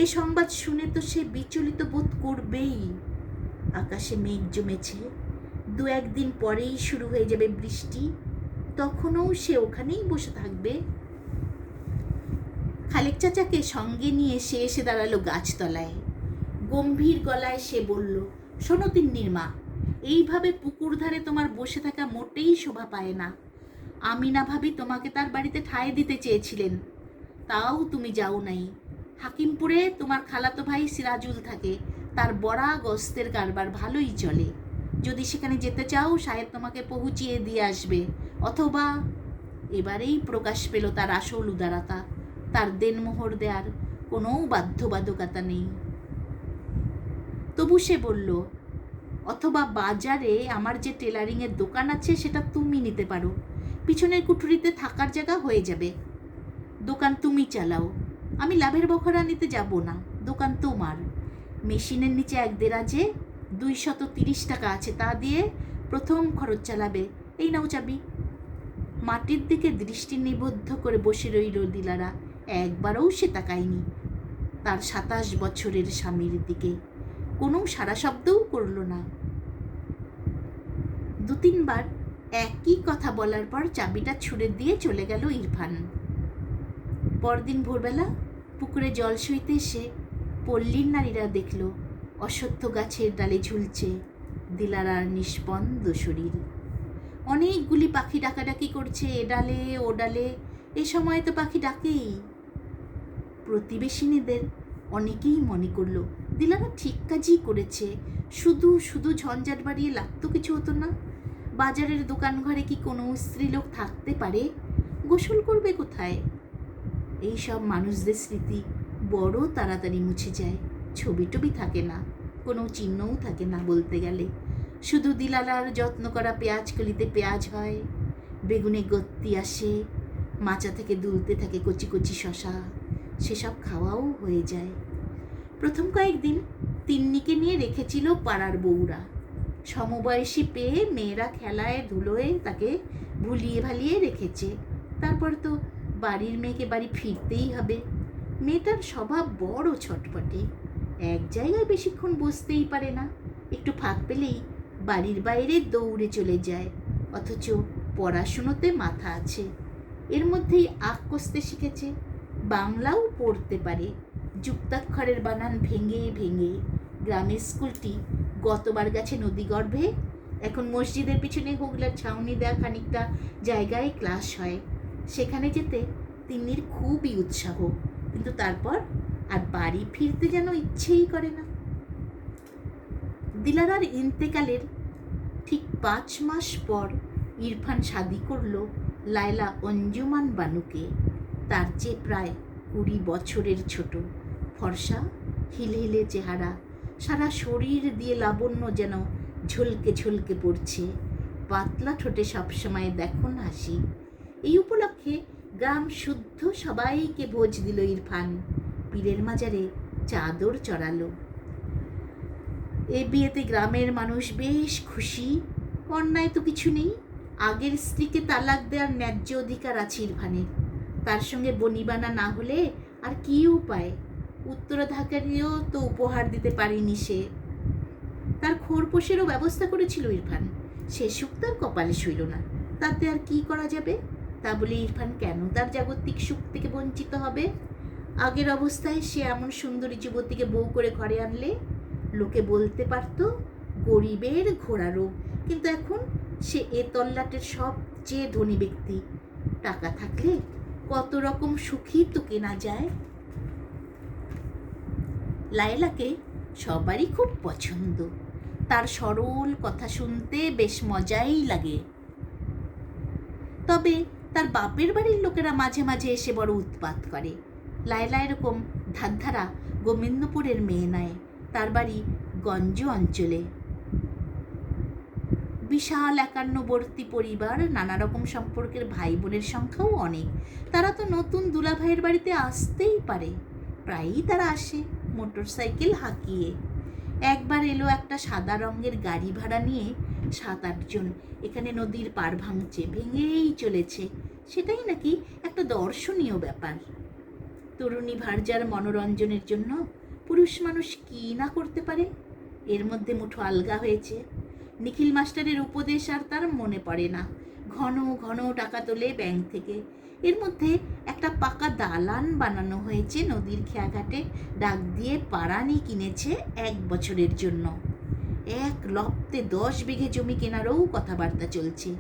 এই সংবাদ শুনে তো সে বিচলিত বোধ করবেই। আকাশে মেঘ জমেছে, দু একদিন পরেই শুরু হয়ে যাবে বৃষ্টি, তখনও সে ওখানেই বসে থাকবে। খালেক চাচাকে সঙ্গে নিয়ে সে এসে দাঁড়ালো গাছতলায়। গম্ভীর গলায় সে বলল, শোনো তিন্নির মা, এইভাবে পুকুর ধারে তোমার বসে থাকা মোটেই শোভা পায় না। আমিনা ভাবি তোমাকে তার বাড়িতে ঠাঁই দিতে চেয়েছিলেন, তাও তুমি যাও নাই। হাকিমপুরে তোমার খালাতো ভাই সিরাজুল থাকে, তার বড়া গস্তের কারবার ভালোই চলে। যদি সেখানে যেতে চাও, সাহেব তোমাকে পৌঁছিয়ে দিয়ে আসবে। অথবা, এবারেই প্রকাশ পেল তার আসল উদারতা, তার দেনমোহর দেওয়ার কোনো বাধ্যবাধকতা নেই। তবু সে বলল, অথবা বাজারে আমার যে টেলারিংয়ের দোকান আছে সেটা তুমি নিতে পারো, পিছনের কুঠুরিতে থাকার জায়গা হয়ে যাবে। দোকান তুমি চালাও, আমি লাভের বখরা নিতে যাব না, দোকান তোমার। মেশিনের নিচে এক দেরাজে 230 টাকা আছে, তা দিয়ে প্রথম খরচ চালাবে। এই নাও চাবি। মাটির দিকে দৃষ্টি নিবদ্ধ করে বসে রইল দিলারা, একবারও সে তাকায়নি তার 27 বছরের স্বামীর দিকে, কোনো সারা শব্দও করল না। 2-3 বার একই কথা বলার পর চাবিটা ছুঁড়ে দিয়ে চলে গেল ইরফান। পরদিন ভোরবেলা পুকুরে জল সইতে এসে পল্লীর নারীরা দেখল অশ্বত্থ গাছের ডালে ঝুলছে দিলারার নিষ্পন্দ শরীর। অনেকগুলি পাখি ডাকাডাকি করছে এ ডালে ও ডালে। এ সময় তো পাখি ডাকেই। প্রতিবেশিনীদের অনেকেই মনে করলো দিলারা ঠিক কাজই করেছে, শুধু শুধু ঝঞ্ঝাট বাড়িয়ে লাগতো কিছু হতো না। বাজারের দোকান ঘরে কি কোনো স্ত্রীলোক থাকতে পারে? গোসল করবে কোথায়? এই সব মানুষদের স্মৃতি বড় তাড়াতাড়ি মুছে যায়, ছবি টবি থাকে না, কোনো চিহ্নও থাকে না বলতে গেলে। শুধু দিলালার যত্ন করা পেঁয়াজকলিতে পেঁয়াজ হয়, বেগুনে গত্তি আসে, মাচা থেকে দুলতে থাকে কচি কচি শশা, সেসব খাওয়াও হয়ে যায়। প্রথম কয়েকদিন তিন্নিকে নিয়ে রেখেছিল পাড়ার বউরা। সমবয়সী পেয়ে মেয়েরা খেলায় ধুলোয় তাকে ভুলিয়ে ভালিয়ে রেখেছে। তারপর তো বাড়ির মেয়েকে বাড়ি ফিরতেই হবে। মেয়েটার স্বভাব বড় ছটপটে, এক জায়গায় বেশিক্ষণ বসতেই পারে না, একটু ফাঁক পেলেই বাড়ির বাইরে দৌড়ে চলে যায়। অথচ পড়াশুনোতে মাথা আছে, এর মধ্যেই আঁক কষতে শিখেছে, বাংলাও পড়তে পারে, যুক্তাক্ষরের বানান ভেঙে ভেঙে। গ্রামের স্কুলটি গতবার গেছে নদীগর্ভে, এখন মসজিদের পিছনে হোগলার ছাউনি দেওয়া খানিকটা জায়গায় ক্লাস হয়, সেখানে যেতে তিন্নির খুবই উৎসাহ, কিন্তু তারপর আর বাড়ি ফিরতে যেন ইচ্ছেই করে না। দিলারার ইন্তেকালের ঠিক 5 মাস পর ইরফান শাদি করল লায়লা অঞ্জুমান বানুকে, তার চেয়ে প্রায় 20 বছরের ছোট, ফর্সা হিলহিলে চেহারা, সারা শরীর দিয়ে লাবণ্য যেন ঝলকে ঝলকে পড়ছে, পাতলা ঠোঁটে সবসময় দেখুন হাসি। এই উপলক্ষে গ্রাম শুদ্ধ সবাইকে ভোজ দিল ইরফান, পীরের মাজারে চাদর চড়ালো। এ বিয়েতে গ্রামের মানুষ বেশ খুশি। অন্যায় তো কিছু নেই, আগের স্ত্রীকে তালাক দেওয়ার ন্যায্য অধিকার আছে ইরফানের। তার সঙ্গে বনিবানা না হলে আর কী উপায়? উত্তরাধিকারীও তো উপহার দিতে পারেনি সে। তার খোরপোশেরও ব্যবস্থা করেছিল ইরফান, সে সুখ তার কপালে সইল না। তাতে আর কি করা যাবে? তা বলে ইরফান কেন তার জাগতিক সুখ থেকে বঞ্চিত হবে? আগের অবস্থায় সে এমন সুন্দরী যুবতীকে বউ করে ঘরে আনলে লোকে বলতে পারত গরিবের ঘোড়া রোগ। কিন্তু এখন সে এ তল্লাটের সবচেয়ে ধনী ব্যক্তি। টাকা থাকলে কত রকম সুখী তো কেনা যায়। লায়লাকে সবারই খুব পছন্দ, তার সরল কথা শুনতে বেশ মজাই লাগে। তবে তার বাপের বাড়ির লোকেরা মাঝে মাঝে এসে বড় উৎপাত করে। লায়লা এরকম ধারধারা গোবিন্দপুরের মেয়ে নয়, তার বাড়ি গঞ্জ অঞ্চলে। বিশাল একান্নবর্তী পরিবার, নানা রকম সম্পর্কের ভাই বোনের সংখ্যাও অনেক। তারা তো নতুন দুলাভাইয়ের বাড়িতে আসতেই পারে, প্রায়ই তারা আসে মোটর সাইকেল হাঁকিয়ে। একবার এলো একটা সাদা রঙের গাড়ি ভাড়া নিয়ে 7-8 জন। এখানে নদীর পাড় ভাঙছে, ভেঙেই চলেছে, সেটাই নাকি একটা দর্শনীয় ব্যাপার। তরুণী ভার্যার মনোরঞ্জনের জন্য পুরুষ মানুষ কী না করতে পারে। এর মধ্যে মুঠো আলগা হয়েছে। নিখিল মাস্টারের উপদেশ আর তার মনে পড়ে না। ঘন ঘন টাকা তোলে ব্যাংক থেকে। এর মধ্যে একটা পাকা দালান বানানো হয়েছে নদীর খেয়াঘাটে, ডাক দিয়ে পাড়ানি কিনেছে 1 বছরের জন্য। 1 লপ্তে 10 বিঘে জমি কেনারও কথাবার্তা চলছে।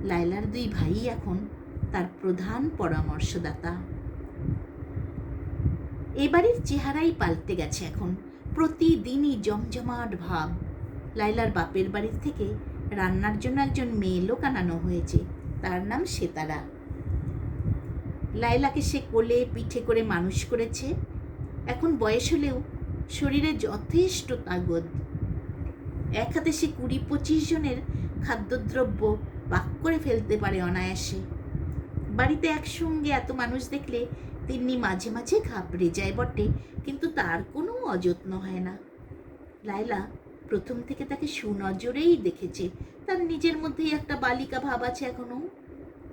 লায়লার 2 ভাই এখন তার প্রধান পরামর্শদাতা। এ বাড়ির চেহারাই পাল্টে গেছে এখন, প্রতিদিনই জমজমাট ভাব। লায়লার বাপের বাড়ির থেকে রান্নার জন্য একজন মেয়ে লোক আনানো হয়েছে, তার নাম সেতারা। লায়লাকে সে কোলে পিঠে করে মানুষ করেছে। এখন বয়স হলেও শরীরে যথেষ্ট তাগদ। এক হাতে সে 20-25 জনের খাদ্যদ্রব্য পাক করে ফেলতে পারে অনায়াসে। বাড়িতে একসঙ্গে এত মানুষ দেখলে তিন্নি মাঝে মাঝে ঘাবড়ে যায় বটে, কিন্তু তার কোনো অযত্ন হয় না। লায়লা প্রথম থেকে তাকে সুনজরেই দেখেছে। তার নিজের মধ্যেই একটা বালিকা ভাব আছে এখনও।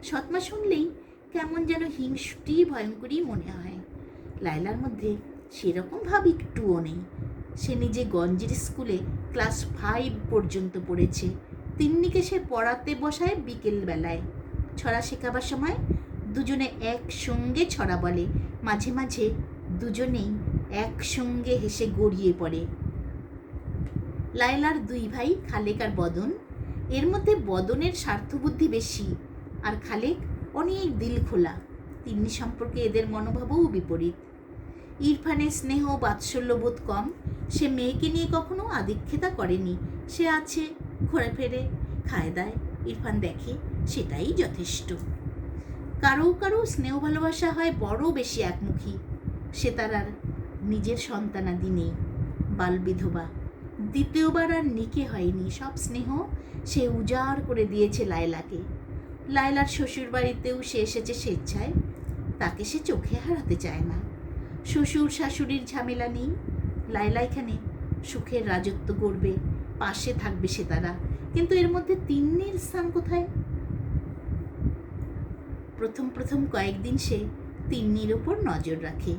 সৎমা শুনলেই কেমন যেন হিংসুটি ভয়ঙ্করী মনে হয়। লায়লার মধ্যে সেরকম ভাব একটুও নেই। সে নিজে গঞ্জের স্কুলে ক্লাস 5 পর্যন্ত পড়েছে। তিন্নিকে সে পড়াতে বসায় বিকেল বেলায়। ছড়া শেখাবার সময় দুজনে একসঙ্গে ছড়া বলে, মাঝে মাঝে দুজনেই একসঙ্গে হেসে গড়িয়ে পড়ে। লায়লার 2 ভাই খালেক আর বদন। এর মধ্যে বদনের স্বার্থবুদ্ধি বেশি, আর খালেক অনেক দিল খোলা। তিন্নি সম্পর্কে এদের মনোভাবও বিপরীত। ইরফানের স্নেহ বাৎসল্যবোধ কম। সে মেয়েকে নিয়ে কখনো আদিক্ষেতা করেনি। সে আছে, ঘোরে ফেরে, খায় দায়, ইরফান দেখে, সেটাই যথেষ্ট। কারো কারো স্নেহ ভালোবাসা হয় বড় বেশি একমুখী। সে তার আর নিজের সন্তানাদি নেই, বালবিধবা। দ্বিতীয়বার আর নিকে হয়নি। সব স্নেহ সে উজাড় করে দিয়েছে লায়লাকে। লায়লার শ্বশুর বাড়িতেও সে এসেছে স্বেচ্ছায়। তাকে সে চোখে হারাতে চায় না। শ্বশুর শাশুড়ির ঝামেলা নেই। লায়লা এখানে সুখের রাজত্ব করবে, পাশে থাকবে সে তারা। কিন্তু এর মধ্যে তিন্নির স্থান কোথায়? প্রথম কয়েকদিন সে তিন্নির ওপর নজর রাখে।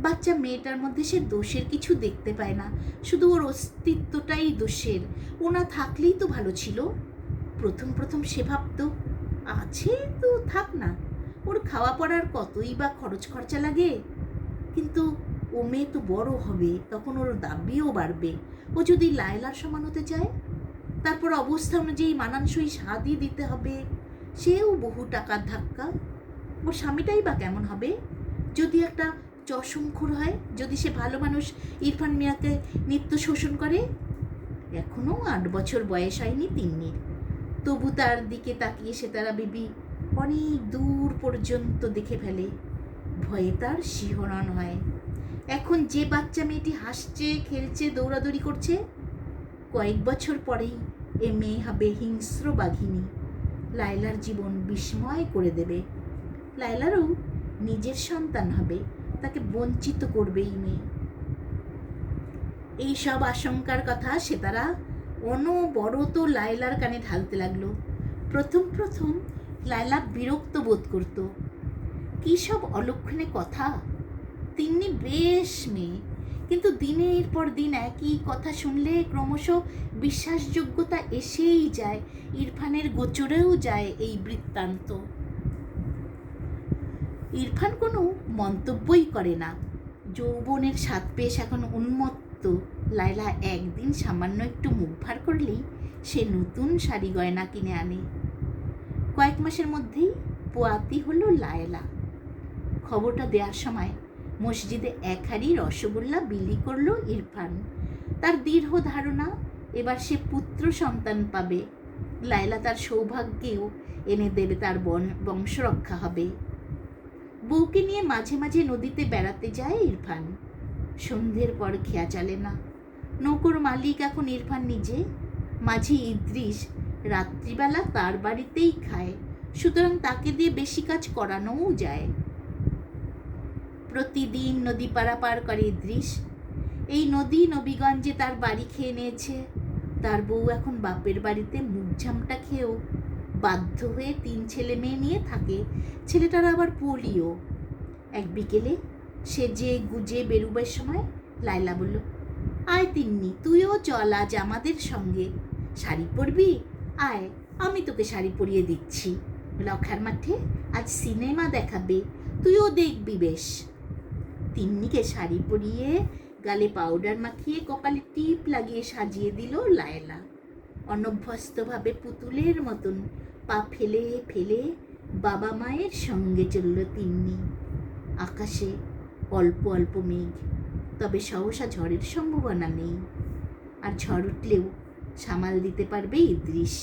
বাচ্চা মেয়েটার মধ্যে সে দোষের কিছু দেখতে পায় না, শুধু ওর অস্তিত্বটাই দোষের। ও না থাকলেই তো ভালো ছিল। প্রথম সে ভাবত আছে তো থাক না, ওর খাওয়া পড়ার কতই বা খরচ খরচা লাগে। কিন্তু ও মেয়ে তো বড় হবে, তখন ওর দাবিও বাড়বে। ও যদি লায়লার সমান হতে চায়, তারপর অবস্থা অনুযায়ী মানানসই স্বাদই দিতে হবে। সেও বহু টাকার ধাক্কা। ওর স্বামীটাই বা কেমন হবে? যদি একটা চশমখোর হয়, যদি সে ভালো মানুষ ইরফান মিয়াকে নিত্য শোষণ করে। এখনও 8 বছর বয়স হয়নি তিন্নির, তবু তার দিকে তাকিয়ে সে তারা বিবি অনেক দূর পর্যন্ত দেখে ফেলে। ভয়ে তার শিহরণ হয়। এখন যে বাচ্চা মেয়েটি হাসছে, খেলছে, দৌড়াদৌড়ি করছে, কয়েক বছর পরেই এ মেয়ে হবে হিংস্র বাঘিনী। লায়লার জীবন বিস্ময় করে দেবে। লায়লারও নিজের সন্তান হবে, তাকে বঞ্চিত করবে এই মেয়ে। এই সব আশঙ্কার কথা সে তারা অনবরত লায়লার কানে ঢালতে লাগলো। প্রথম প্রথম লায়লা বিরক্ত বোধ করত। কী সব অলক্ষণে কথা! তিন্নি বেশ মেয়ে, কিন্তু দিনের পর দিন একই কথা শুনলে ক্রমশ বিশ্বাসযোগ্যতা এসেই যায়। ইরফানের গোচরেও যায় এই বৃত্তান্ত। ইরফান কোনো মন্তব্যই করে না। যৌবনের স্বাদ পেশ এখন উন্মত্ত। লায়লা একদিন সামান্য একটু মুখ ভার করলেই সে নতুন শাড়ি গয়না কিনে আনে। কয়েক মাসের মধ্যেই পোয়াতি হলো লায়লা। খবরটা দেওয়ার সময় মসজিদে এক হাঁড়ি রসগোল্লা বিলি করল ইরফান। তার দৃঢ় ধারণা এবার সে পুত্র সন্তান পাবে। লায়লা তার সৌভাগ্যেও এনে দেবে, তার বংশরক্ষা হবে। বউকে নিয়ে মাঝে মাঝে নদীতে বেড়াতে যায় ইরফান। সন্ধ্যের পর খেয়া চলে না। নৌকোর মালিক এখন ইরফান নিজে। মাঝি ইদ্রিস রাত্রিবেলা তার বাড়িতেই খায়, সুতরাং তাকে দিয়ে বেশি কাজ করানোও যায়। প্রতিদিন নদী পারাপার করে ইদ্রিস। এই নদী নবীগঞ্জে তার বাড়ি খেয়ে নিয়েছে। তার বউ এখন বাপের বাড়িতে মুখঝামটা খেয়েও বাধ্য হয়ে 3 ছেলে মেয়ে নিয়ে থাকে। ছেলেটার আবার পোলিও। এক বিকেলে সেজে গুজে বেরুবার সময় লায়লা বলল, আয় তিন্নি, তুইও চল আজ আমাদের সঙ্গে। শাড়ি পরবি? আয়, আমি তোকে শাড়ি পরিয়ে দিচ্ছি। লখার মাঠে আজ সিনেমা দেখাবে, তুইও দেখবি বেশ। তিন্নিকে শাড়ি পরিয়ে গালে পাউডার মাখিয়ে কপালে টিপ লাগিয়ে সাজিয়ে দিল লায়লা। অনভ্যস্তভাবে পুতুলের মতন পা ফেলে ফেলে বাবা মায়ের সঙ্গে চলল তিন্নি। আকাশে অল্প অল্প মেঘ, তবে সহসা ঝড়ের সম্ভাবনা নেই। আর ঝড় উঠলেও সামাল দিতে পারবে ইদ্রিস।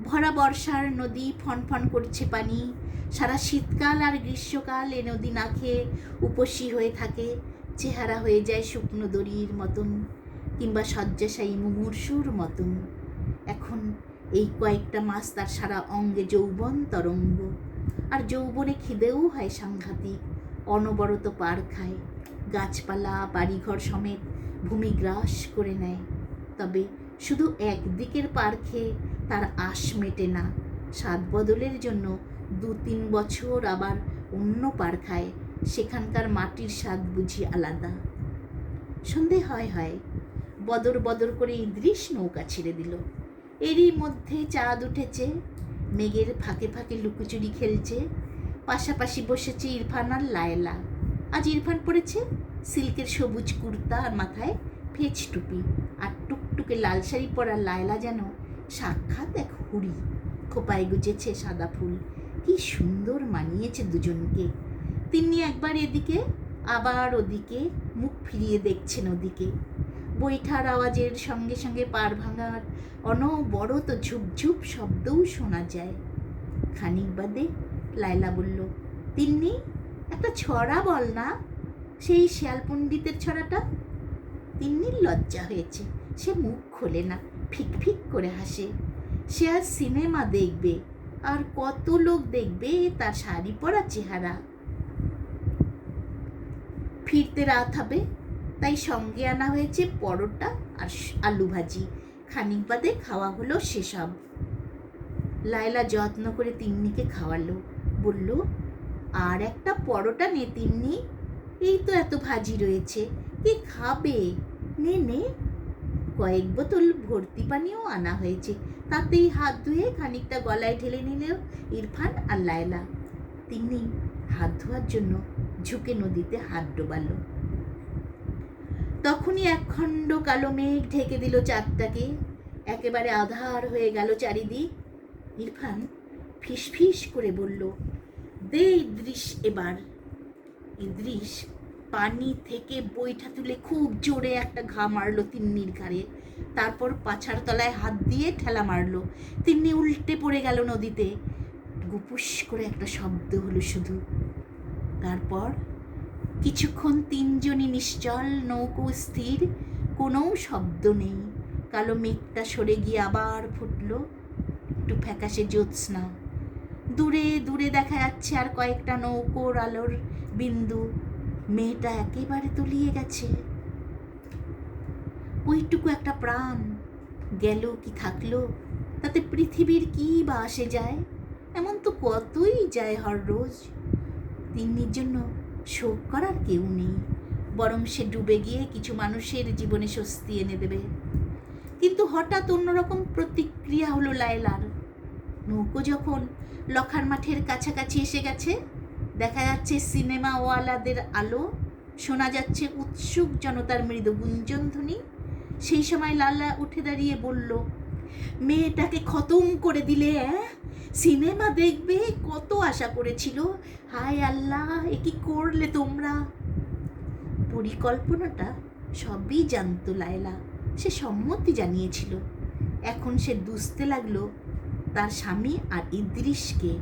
ভরা বর্ষার নদী ফনফন করছে পানি। সারা শীতকাল আর গ্রীষ্মকাল এ নদী না খেয়ে উপসী হয়ে থাকে। চেহারা হয়ে যায় শুকনো দড়ির মতন, কিংবা শয্যাশায়ী মুমূর্ষুর মতন। এখন এই কয়েকটা মাস তার সারা অঙ্গে যৌবন তরঙ্গ। আর যৌবনে খিদেও হয় সাংঘাতিক। অনবরত পার খায়, গাছপালা বাড়িঘর সমেত ভূমি গ্রাস করে নেয়। তবে শুধু একদিকের পার খেয়ে তার আশ মেটে না। স্বাদ বদলের জন্য 2-3 বছর আবার অন্য পার খায়। সেখানকার মাটির স্বাদ বুঝি আলাদা। সন্ধে হয় বদর বদর করে ইদ্রিস নৌকা ছেড়ে দিল। এরই মধ্যে চাঁদ উঠেছে। মেঘের ফাঁকে ফাঁকে লুকোচুরি খেলছে। পাশাপাশি বসেছে ইরফান আর লায়লা। আজ ইরফান পরেছে সিল্কের সবুজ কুর্তা আর মাথায় ফেচ টুপি, আর টুকটুকে লাল শাড়ি পরা লায়লা যেন সাক্ষাৎ এক হুড়ি। খোপায় গুজেছে সাদা ফুল। কি সুন্দর মানিয়েছে দুজনকে। তিন্নি একবার এদিকে আবার ওদিকে মুখ ফিরিয়ে দেখছেন ওদিকে। বৈঠার আওয়াজের সঙ্গে সঙ্গে পার ভাঙার অনবরত ঝুপঝুপ শব্দও শোনা যায়। খানিক বাদে লায়লা বলল, তিন্নি, একটা ছড়া বল না, সেই শেয়াল পণ্ডিতের ছড়াটা। তিন্নির লজ্জা হয়েছে, সে মুখ খোলে না, ফিক ফিক করে হাসে। সে আজ সিনেমা দেখবে, আর কত লোক দেখবে তার শাড়ি পরা চেহারা। ফিরতে রাত হবে, তাই সঙ্গে আনা হয়েছে পরোটা আর আলু ভাজি। খানিক বাদে খাওয়া হলো সেসব। লায়লা যত্ন করে তিন্নিকে খাওয়ালো। বলল, আর একটা পরোটা নে তিন্নি, এই তো এত ভাজি রয়েছে, কে খাবে? নে নে। কয়েক বোতল ভর্তি পানিও আনা হয়েছে। তাতেই হাত ধুয়ে খানিকটা গলায় ঢেলে নিল ইরফান আর লায়লা। তিন্নি হাত ধোয়ার জন্য ঝুঁকে নদীতে হাত ডোবালো। তখনই একখণ্ড কালো মেঘ ঢেকে দিল চাঁদটাকে। একেবারে আধার হয়ে গেল চারিদিক। ইরফান ফিস ফিস করে বলল, দে ইদ্রিস এবার। ইদ্রিস পানি থেকে বৈঠা তুলে খুব জোরে একটা ঘা মারল তিন্নির ঘাড়ে। তারপর পাছার তলায় হাত দিয়ে ঠেলা মারল। তিন্নি উল্টে পড়ে গেল নদীতে। গুপুস করে একটা শব্দ হলো শুধু। তারপর কিছুক্ষণ তিনজনই নিশ্চল, নৌকো স্থির, কোনো শব্দ নেই। কালো মেঘটা সরে গিয়ে আবার ফুটল একটু ফ্যাকাশে জ্যোৎস্না। দূরে দূরে দেখা যাচ্ছে আর কয়েকটা নৌকোর আলোর বিন্দু। মেয়েটা একেবারে তলিয়ে গেছে। ওইটুকু একটা প্রাণ গেল কি থাকলো, তাতে পৃথিবীর কি বা আসে যায়? এমন তো কতই যায় হর রোজ। তিন্নির জন্য শোক করার কেউ নেই, বরং সে ডুবে গিয়ে কিছু মানুষের জীবনে স্বস্তি এনে দেবে। কিন্তু হঠাৎ অন্যরকম প্রতিক্রিয়া হলো লায়লার। নৌকো যখন লখার মাঠের কাছাকাছি এসে গেছে, দেখা যাচ্ছে সিনেমাওয়ালাদের আলো, শোনা যাচ্ছে উৎসুক জনতার মৃদু গুঞ্জনধ্বনি। সেই সময় লালা উঠে দাঁড়িয়ে বলল, মেয়েটাকে খতম করে দিলে, সিনেমা দেখবে কত আশা করেছিল, হায় আল্লাহ এ কি করলে তোমরা। পরিকল্পনাটা সবই জানতো লায়লা, সে সম্মতি জানিয়েছিল। এখন সে দুষতে লাগলো তার স্বামী আর ইদ্রিসকে।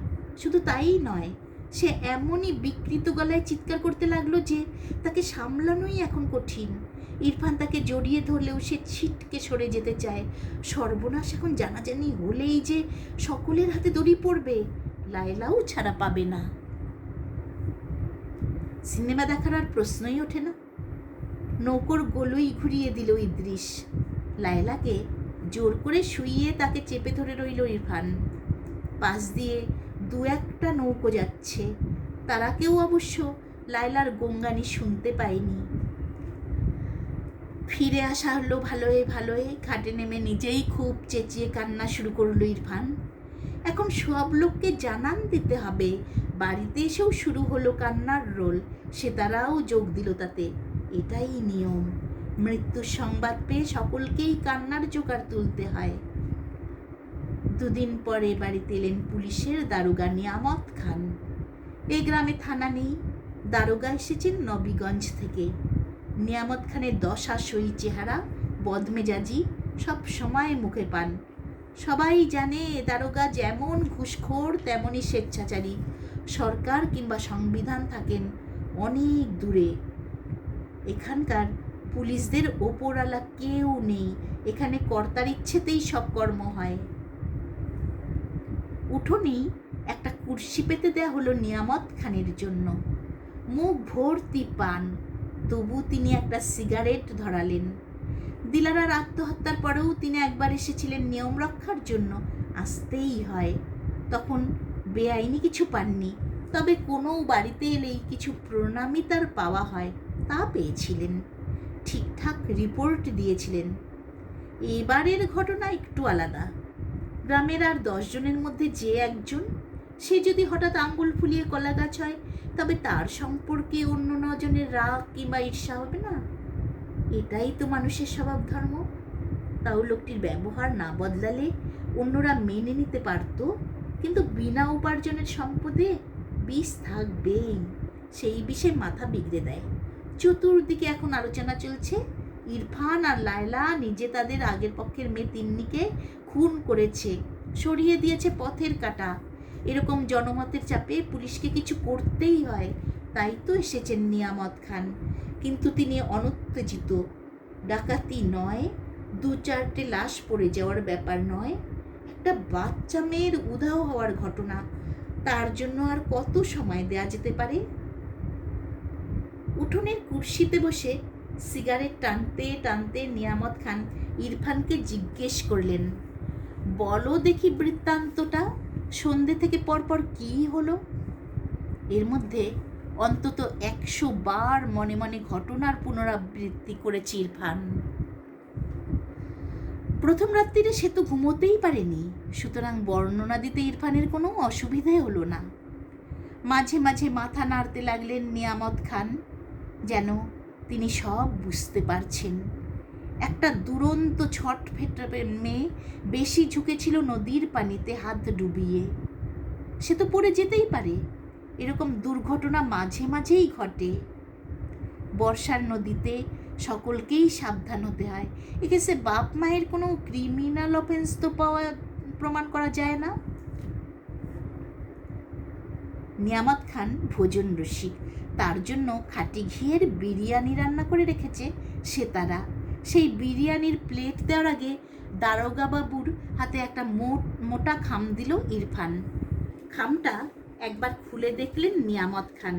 শুধু তাই নয়, সে এমনই বিকৃত গলায় চিৎকার করতে লাগলো যে তাকে সামলানোই এখন কঠিন। ইরফান তাকে জড়িয়ে ধরলেও সে ছিটকে সরে যেতে চায়। সর্বনাশ এখন জানাজানি হলেই যে সকলের হাতে দড়ি পড়বে, লায়লাও ছাড়া পাবে না। সিনেমা দেখার আর প্রশ্নই ওঠে না। নৌকোর গোলই ঘুরিয়ে দিল ইদ্রিস। লায়লাকে জোর করে শুইয়ে তাকে চেপে ধরে রইল ইরফান। পাশ দিয়ে দু একটা নৌকো যাচ্ছে, তারা কেউ অবশ্য লায়লার গঙ্গানি শুনতে পায়নি। ফিরে আসা হলো ভালোয় ভালোয়। খাটে নেমে নিজেই খুব চেঁচিয়ে কান্না শুরু করলো ইরফান। এখন সব লোককে জানান দিতে হবে। বাড়িতে এসেও শুরু হলো কান্নার রোল। সে তারাও যোগ দিল তাতে। এটাই নিয়ম। মৃত্যুর সংবাদ পেয়ে সকলকেই কান্নার জোগাড় তুলতে হয়। দুদিন পরে বাড়িতে এলেন পুলিশের দারোগা নিয়ামত খান। এই গ্রামে থানা নেই, দারোগা এসেছেন নবীগঞ্জ থেকে। নিয়ামত খানের দশাসই চেহারা, বদমেজাজি, সব সময় মুখে পান। সবাই জানে দারোগা যেমন ঘুষখোর তেমনই স্বেচ্ছাচারী। সরকার কিংবা সংবিধান থাকেন অনেক দূরে। এখানকার পুলিশদের ওপরওয়ালা কেউ নেই। এখানে কর্তার ইচ্ছেতেই সব কর্ম হয়। উঠোনেই একটা কুর্সি পেতে দেয়া হলো নিয়ামত খানের জন্য। মুখ ভর্তি পান, তবু তিনি একটা সিগারেট ধরালেন। দিলারার আত্মহত্যার পরেও তিনি একবার এসেছিলেন নিয়ম রক্ষার জন্য, আসতেই হয়। তখন বেআইনি কিছু পাননি, তবে কোনো বাড়িতে এলেই কিছু প্রণামী তার পাওয়া হয়, তা পেয়েছিলেন। ঠিকঠাক রিপোর্ট দিয়েছিলেন। এবারের ঘটনা একটু আলাদা। গ্রামের আর 10 জনের মধ্যে যে একজন, সে যদি হঠাৎ আঙ্গুল ফুলিয়ে কলা গাছ হয়, তবে তার সম্পর্কে অন্য 9 জনের রাগ কিংবা ঈর্ষা হবে না? এটাই তো মানুষের স্বভাব ধর্ম। তাও লোকটির ব্যবহার না বদলালে অন্যরা মেনে নিতে পারত। কিন্তু বিনা উপার্জনের সম্পদে বিষ থাকবেই, সেই বিষে মাথা বিগড়ে দেয়। চতুর্দিকে এখন আলোচনা চলছে, ইরফান আর লায়লা নিজে তাদের আগের পক্ষের মেয়ে তিন্নিকে খুন করেছে, সরিয়ে দিয়েছে পথের কাঁটা। এরকম জনমতের চাপে পুলিশকে কিছু করতেই হয়, তাই তো এসেছেন নিয়ামত খান। কিন্তু তিনি অনুত্তেজিত। ডাকাতি নয়, 2-4টে লাশ পড়ে যাওয়ার ব্যাপার নয়, একটা বাচ্চা মেয়ের উধাও হওয়ার ঘটনা। তার জন্য আর কত সময় দেয়া যেতে পারে? উঠোনের কুর্সিতে বসে সিগারেট টানতে টানতে নিয়ামত খান ইরফানকে জিজ্ঞেস করলেন, বলো দেখি বৃত্তান্তটা, সন্ধে থেকে পরপর কি হলো? এর মধ্যে অন্তত 100 বার মনে মনে ঘটনার পুনরাবৃত্তি করেছে ইরফান। প্রথম রাত্রিরে সে তো ঘুমোতেই পারেনি, সুতরাং বর্ণনা দিতে ইরফানের কোনো অসুবিধে হলো না। মাঝে মাঝে মাথা নাড়তে লাগলেন নিয়ামত খান, যেন তিনি সব বুঝতে পারছেন। একটা দুরন্ত ছটফেটে মেয়ে বেশি ঝুঁকেছিল নদীর পানিতে হাত ডুবিয়ে। সে তো পড়ে যেতেই পারে, এরকম দুর্ঘটনা মাঝে মাঝেই ঘটে। বর্ষার নদীতে সকলকেই সাবধান হতে হয়। এক্ষেত্রে বাপ মায়ের কোনো ক্রিমিনাল অফেন্স তো প্রমাণ করা যায় না। নিয়ামত খান ভোজন রসিক, তার জন্য খাঁটি ঘিয়ের বিরিয়ানি রান্না করে রেখেছে সেতারা। সেই বিরিয়ানির প্লেট দেওয়ার আগে দারোগা বাবুর হাতে একটা মোটা খাম দিল ইরফান। খামটা একবার খুলে দেখলেন নিয়ামত খান,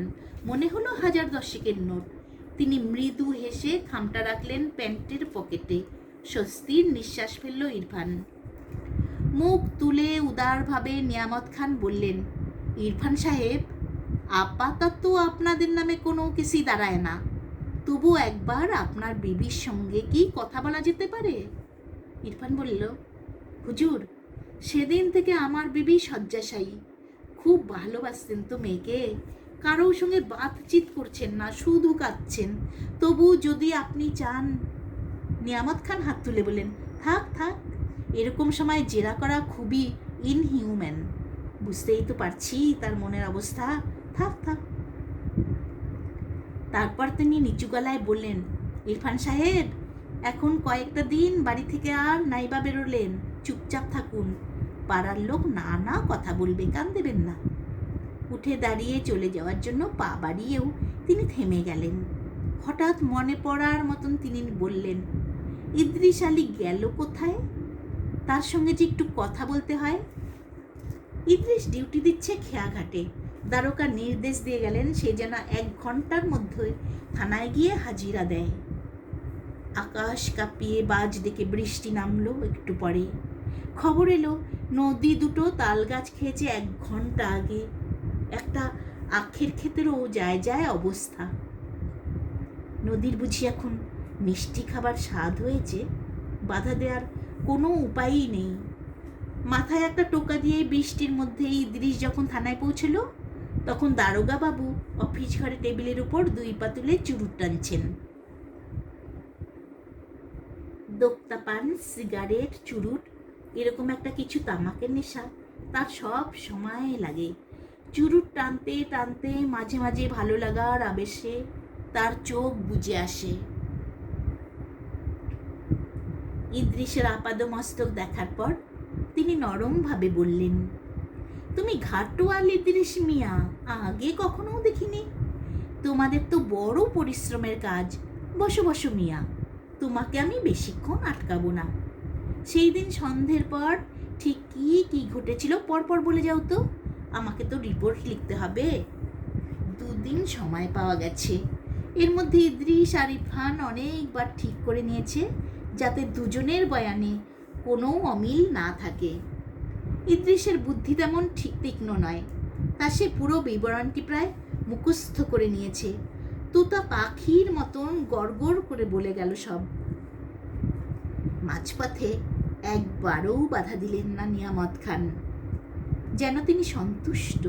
মনে হলো 1010 নোট। তিনি মৃদু হেসে খামটা রাখলেন প্যান্টের পকেটে। স্বস্তির নিঃশ্বাস ফেলল ইরফান। মুখ তুলে উদারভাবে নিয়ামত খান বললেন, ইরফান সাহেব, আপাতত আপনাদের নামে কোনো কিছুই দাঁড়ায় না, তবু একবার আপনার বিবির সঙ্গে কি কথা বলা যেতে পারে? ইরফান বলল, হুজুর, সেদিন থেকে আমার বিবি শয্যাশায়ী। খুব ভালোবাসতেন তো মেয়েকে, কারোর সঙ্গে বাতচিত করছেন না, শুধু কাঁদছেন। তবু যদি আপনি চান। নিয়ামত খান হাত তুলে বললেন, থাক থাক, এরকম সময় জেরা করা খুবই ইনহিউম্যান। বুঝতেই তো পারছি তার মনের অবস্থা, থাক থাক। তারপর তিনি নিচু গলায় বললেন, ইরফান সাহেব, এখন কয়েকটা দিন বাড়ি থেকে আর নাইবা বেরোলেন, চুপচাপ থাকুন। পাড়ার লোক নানা কথা বলবে, কান দেবেন না। উঠে দাঁড়িয়ে চলে যাওয়ার জন্য পা বাড়িয়েও তিনি থেমে গেলেন। হঠাৎ মনে পড়ার মতন তিনি বললেন, ইদ্রিস আলী গেল কোথায়? তার সঙ্গে যে একটু কথা বলতে হয়। ইদ্রিস ডিউটি দিচ্ছে খেয়াঘাটে। দারোগা নির্দেশ দিয়ে গেলেন সে যেন 1 ঘন্টার মধ্যে থানায় গিয়ে হাজিরা দেয়। আকাশ কাঁপিয়ে বাজ ডেকে বৃষ্টি নামলো একটু পরে। খবর এলো নদী দুটো তাল গাছ খেয়েছে 1 ঘন্টা আগে। একটা আখের ক্ষেতেরও যায় যায় অবস্থা। নদীর বুঝি এখন মিষ্টি খাবার স্বাদ হয়েছে, বাধা দেওয়ার কোনো উপায়ই নেই। মাথায় একটা টোকা দিয়ে বৃষ্টির মধ্যে ইদ্রিস যখন থানায় পৌঁছল, তখন দারোগা বাবু অফিস ঘরে টেবিলের উপর 2 পা তুলে চুরুট টানছেন। দোক্তা পান, সিগারেট, চুরুট, এরকম একটা কিছু তামাকের নেশা তার সব সময় লাগে। চুরুট টানতে টানতে মাঝে মাঝে ভালো লাগার আবেশে তার চোখ বুজে আসে। ইদ্রিসের আপাদমস্তক দেখার পর তিনি নরমভাবে বললেন, তুমি ঘাটওয়াল ইদ্রিস মিয়া, আগে কখনো দেখিনি। তোমাদের তো বড় পরিশ্রমের কাজ। বসো বসো মিয়া, তোমাকে আমি বেশিক্ষণ আটকাবো না। সেই দিন সন্ধ্যের পর ঠিক কি কি ঘটেছিল পরপর বলে যাও তো, আমাকে তো রিপোর্ট লিখতে হবে। 2 দিন সময় পাওয়া গেছে। এর মধ্যে ইদ্রিস আর ইরফান অনেকবার ঠিক করে নিয়েছে যাতে দুজনের বয়ানে কোনো অমিল না থাকে। ইদ্রিসের বুদ্ধি তেমন ঠিক তীক্ষ্ণ নয়, তা সে পুরো বিবরণটি প্রায় মুখস্থ করে নিয়েছে। তোতা পাখির মতন গড়গড় করে বলে গেল সব। মাঝপথে একবারও বাধা দিলেন না নিয়ামত খান, যেন তিনি সন্তুষ্ট।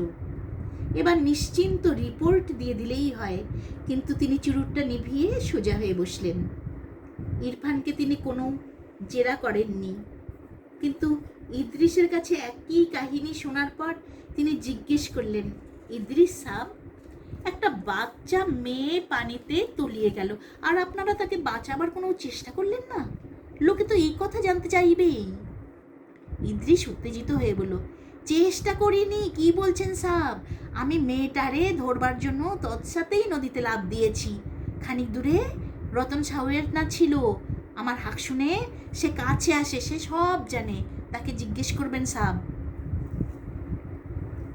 এবার নিশ্চিন্ত রিপোর্ট দিয়ে দিলেই হয়। কিন্তু তিনি চুরুটটা নিভিয়ে সোজা হয়ে বসলেন। ইরফানকে তিনি কোনো জেরা করেননি, কিন্তু ইদ্রিসের কাছে একই কাহিনী শোনার পর তিনি জিজ্ঞেস করলেন, ইদ্রিস সাব, একটা বাচ্চা মেয়ে পানিতে তলিয়ে গেল, আর আপনারা তাকে বাঁচাবার কোনো চেষ্টা করলেন না? লোকে তো এই কথা জানতে চাইবেই। ইদ্রিস উত্তেজিত হয়ে বলল, চেষ্টা করিনি, কি বলছেন সাব? আমি মেয়েটারে ধরবার জন্য তৎসাতেই নদীতে লাফ দিয়েছি। খানিক দূরে রতন সাউয়ের না ছিল। আমার হাঁক শুনে সে কাছে আসে, সে সব জানে, তাকে জিজ্ঞেস করবেন সাব।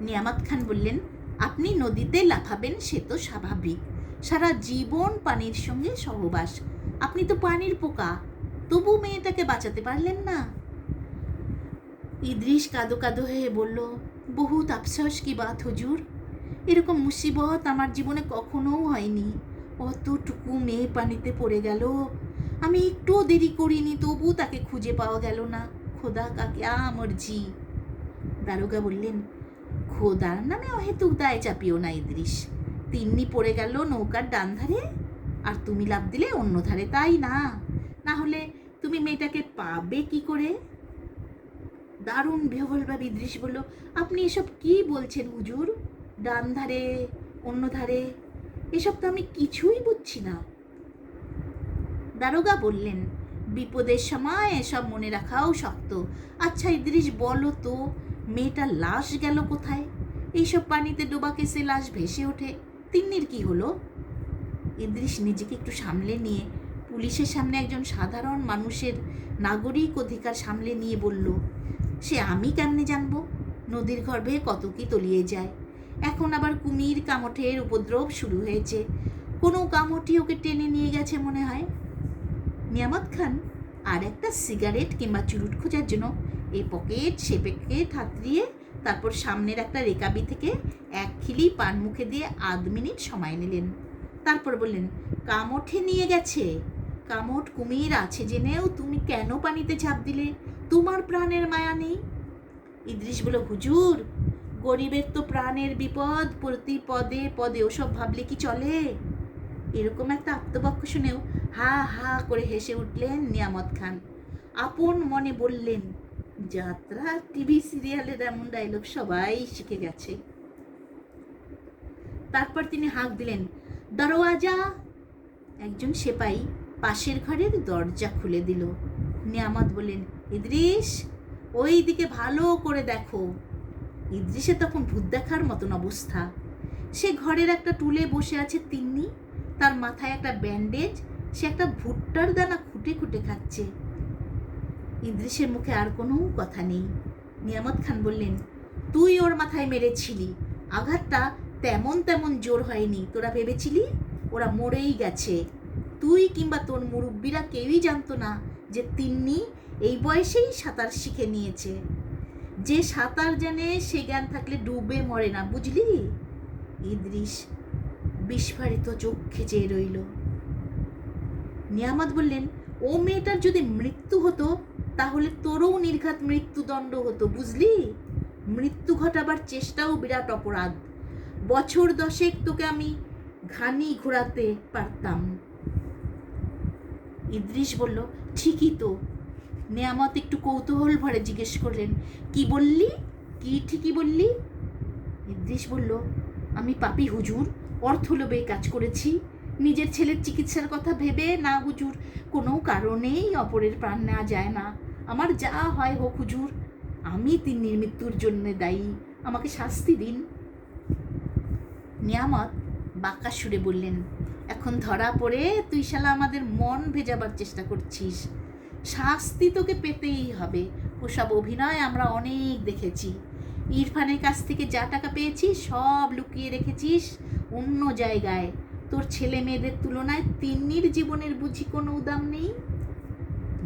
নিয়ামত খান বললেন, আপনি নদীতে লাফাবেন সে তো স্বাভাবিক, সারা জীবন পানির সঙ্গে সহবাস, আপনি তো পানির পোকা, তবু মেয়েটাকে বাঁচাতে পারলেন না। ইদ্রিস কাঁদো কাঁদো হয়ে বলল, বহুত আফসোস কি বাত হুজুর, এরকম মুসিবত আমার জীবনে কখনোও হয়নি। অতটুকু মেয়ে পানিতে পড়ে গেল, আমি একটুও দেরি করিনি, তবু তাকে খুঁজে পাওয়া গেল না। খোদা কা ক্যা মর্জি। দারোগা বললেন, খোদার নামে অহেতুক দায় চাপিও না ইদ্রিস। তিন্নি পড়ে গেল নৌকার ডান ধারে, আর তুমি লাফ দিলে অন্য ধারে, তাই না? না হলে তুমি মেয়েটাকে পাবে কি করে? দারুণ বিহ্বলভাবে ইদ্রিস বলল, আপনি এসব কি বলছেন হুজুর? ডান ধারে, অন্য ধারে, এসব তো আমি কিছুই বুঝছি না। দারোগা বললেন, বিপদের সময় এসব মনে রাখাও শক্ত। আচ্ছা ইদ্রিস, বলো তো, মেয়েটার লাশ গেল কোথায়? এইসব পানিতে ডোবা কেসে লাশ ভেসে ওঠে, তিন্নির কি হলো? ইদ্রিস নিজেকে একটু সামলে নিয়ে পুলিশের সামনে একজন সাধারণ মানুষের নাগরিক অধিকার সামলে নিয়ে বলল, সে আমি কেমনে জানবো? নদীর গর্ভে কত কি তলিয়ে যায়। এখন আবার কুমির কামঠের উপদ্রব শুরু হয়েছে, কোনো কামটি ওকে টেনে নিয়ে গেছে মনে হয়। নিয়ামত খান আর একটা সিগারেট কিংবা চুরুট খোঁজার জন্য এই পকেট সে পকেট হাতড়িয়ে তারপর সামনের একটা রেকাবি থেকে এক খিলি পান মুখে দিয়ে 8 মিনিট সময় নিলেন। তারপর বললেন, কামঠে নিয়ে গেছে? কামঠ কুমির আছে জেনেও তুমি কেন পানিতে ঝাঁপ দিলে? তোমার প্রাণের মায়া নেই? ইদ্রিস বলল, হুজুর, গরিবের তো প্রাণের বিপদ প্রতি পদে পদে, ওসব ভাবলে কি চলে? এরকম একটা আত্মবাক্য শুনেও হা হা করে হেসে উঠলেন নিয়ামত খান। আপন মনে বললেন, যাত্রা টিভি সিরিয়ালের এমন ডায়লগ সবাই শিখে গেছে। তারপর তিনি হাঁক দিলেন, দরওয়াজা। একজন সেপাই পাশের ঘরের দরজা খুলে দিল। নিয়ামত বললেন, ইদ্রিস, ওই দিকে ভালো করে দেখো। ইদ্রিসে তখন ভূত দেখার মতন অবস্থা। সে ঘরের একটা টুলে বসে আছে তিন্নি, তার মাথায় একটা ব্যান্ডেজ, সে একটা ভুট্টার দানা খুঁটে খুঁটে খাচ্ছে। ইদ্রিসের মুখে আর কোনো কথা নেই। নিয়ামত খান বললেন, তুই ওর মাথায় মেরেছিলি, আঘাতটা তেমন জোর হয়নি। তোরা ভেবেছিলি ওরা মরেই গেছে। তুই কিংবা তোর মুরব্বীরা কেউই জানতো না যে তিন্নি এই বয়সেই সাঁতার শিখে নিয়েছে। যে সাঁতার জানে সে জ্ঞান থাকলে ডুবে মরে না, বুঝলি? ইদ্রিস বিস্ফারিত চোখে চেয়ে রইল। নিয়ামত বললেন, ও মেয়েটার যদি মৃত্যু হতো তাহলে তোরও নির্ঘাত মৃত্যুদণ্ড হতো, বুঝলি? মৃত্যু ঘটাবার চেষ্টাও বিরাট অপরাধ। বছর 10 তোকে আমি ঘানি ঘোরাতে পারতাম। ইদ্রিস বলল, ঠিকই তো। নেয়ামত একটু কৌতূহল ভরে জিজ্ঞেস করলেন, কি বললি? কি ঠিকই বললি? ইদ্রিস বলল, আমি পাপী হুজুর, অর্থলোভে কাজ করেছি। নিজের ছেলের চিকিৎসার কথা ভেবে না হুজুর, কোনো কারণেই অপরের প্রাণ নেওয়া যায় না। আমার যা হয় হোক হুজুর, আমি তিন্নির মৃত্যুর জন্য দায়ী, আমাকে শাস্তি দিন। নিয়ামত বাঁকা সুরে বললেন, এখন ধরা পড়ে তুই শালা আমাদের মন ভেজাবার চেষ্টা করছিস। শাস্তি তোকে পেতেই হবে। ওসব অভিনয় আমরা অনেক দেখেছি। ইরফানের কাছ থেকে যা টাকা পেয়েছিস সব লুকিয়ে রেখেছিস অন্য জায়গায়। তোর ছেলে মেয়েদের তুলনায় তিন্নির জীবনের বুঝি কোনো উদাম নেই?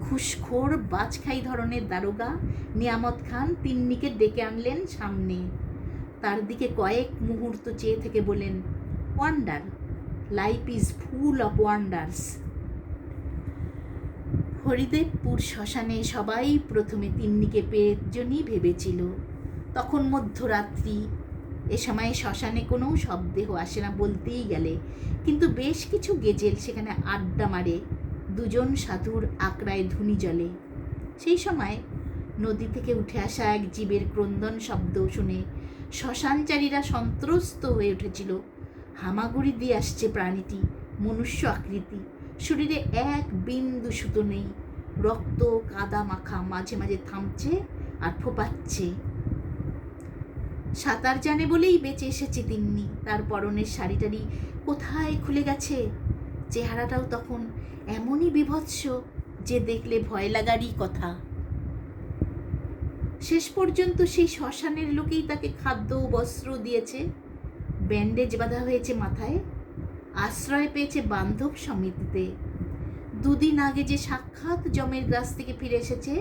ঘুষখোর বাজখাই ধরনের দারোগা নিয়ামত খান তিন্নিকে ডেকে আনলেন সামনে। তার দিকে কয়েক মুহূর্ত চেয়ে থেকে বলেন, wonder, life is full of wonders. Haridevpur শ্মশানে সবাই প্রথমে তিন্নিকে পেয়ের জন্যই ভেবেছিল। তখন মধ্যরাত্রি, এ সময় শ্মশানে কোনো শবদেহ আসে না বলতেই গেলে, কিন্তু বেশ কিছু গেজেল সেখানে আড্ডা মারে, দুজন সাধুর আকড়ায় ধুনি জ্বলে। সেই সময় নদী থেকে উঠে আসা এক জীবের ক্রন্দন শব্দ শুনে শ্মশানচারীরা সন্ত্রস্ত হয়ে উঠেছিল। হামাগুড়ি দিয়ে আসছে প্রাণীটি, মনুষ্য আকৃতি, শরীরে এক বিন্দু সুতো নেই, রক্ত কাদা মাখা, মাঝে মাঝে থামছে আর ফোপাচ্ছে। সাঁতার জানে বলেই বেঁচে এসেছে তিন্নি। তার পরনের শাড়িটারি কোথায় খুলে গেছে। চেহারাটাও তখন এমনই বিভৎস যে দেখলে ভয় লাগারই কথা। শেষ পর্যন্ত সেই শ্মশানের লোকেই তাকে খাদ্য ও বস্ত্র দিয়েছে, ব্যান্ডেজ বাঁধা হয়েছে মাথায়, আশ্রয় পেয়েছে বান্ধব সমিতিতে। 2 দিন আগে যে সাক্ষাৎ জমের গাছ থেকে ফিরে এসেছে,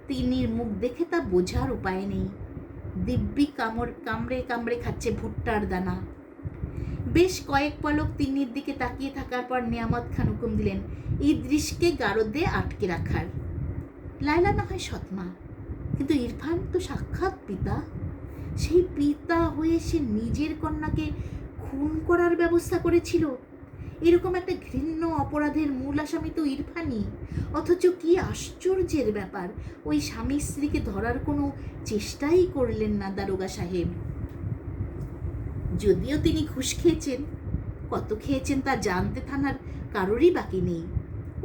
তিন্নির মুখ দেখে তা বোঝার উপায় নেই। দিব্যি কামড়ে কামড়ে খাচ্ছে ভুট্টার দানা। বেশ কয়েক পলক তিন্নির দিকে তাকিয়ে থাকার পর নিয়ামত খান হুকুম দিলেন, ইদ্রিসকে গারদে আটকে রাখার। লায়লা না হয় সৎমা, কিন্তু ইরফান তো সাক্ষাৎ পিতা। সেই পিতা হয়ে সে নিজের কন্যাকে খুন করার ব্যবস্থা করেছিল। এরকম একটা ঘৃণ্য অপরাধের মূল আসামি তো ইরফানই। অথচ কি আশ্চর্যের ব্যাপার, ওই স্বামী স্ত্রীকে ধরার কোনো চেষ্টাই করলেন না দারোগা সাহেব। যদিও তিনি ঘুষ খেয়েছেন, কত খেয়েছেন তা জানতে থানার কারোরই বাকি নেই।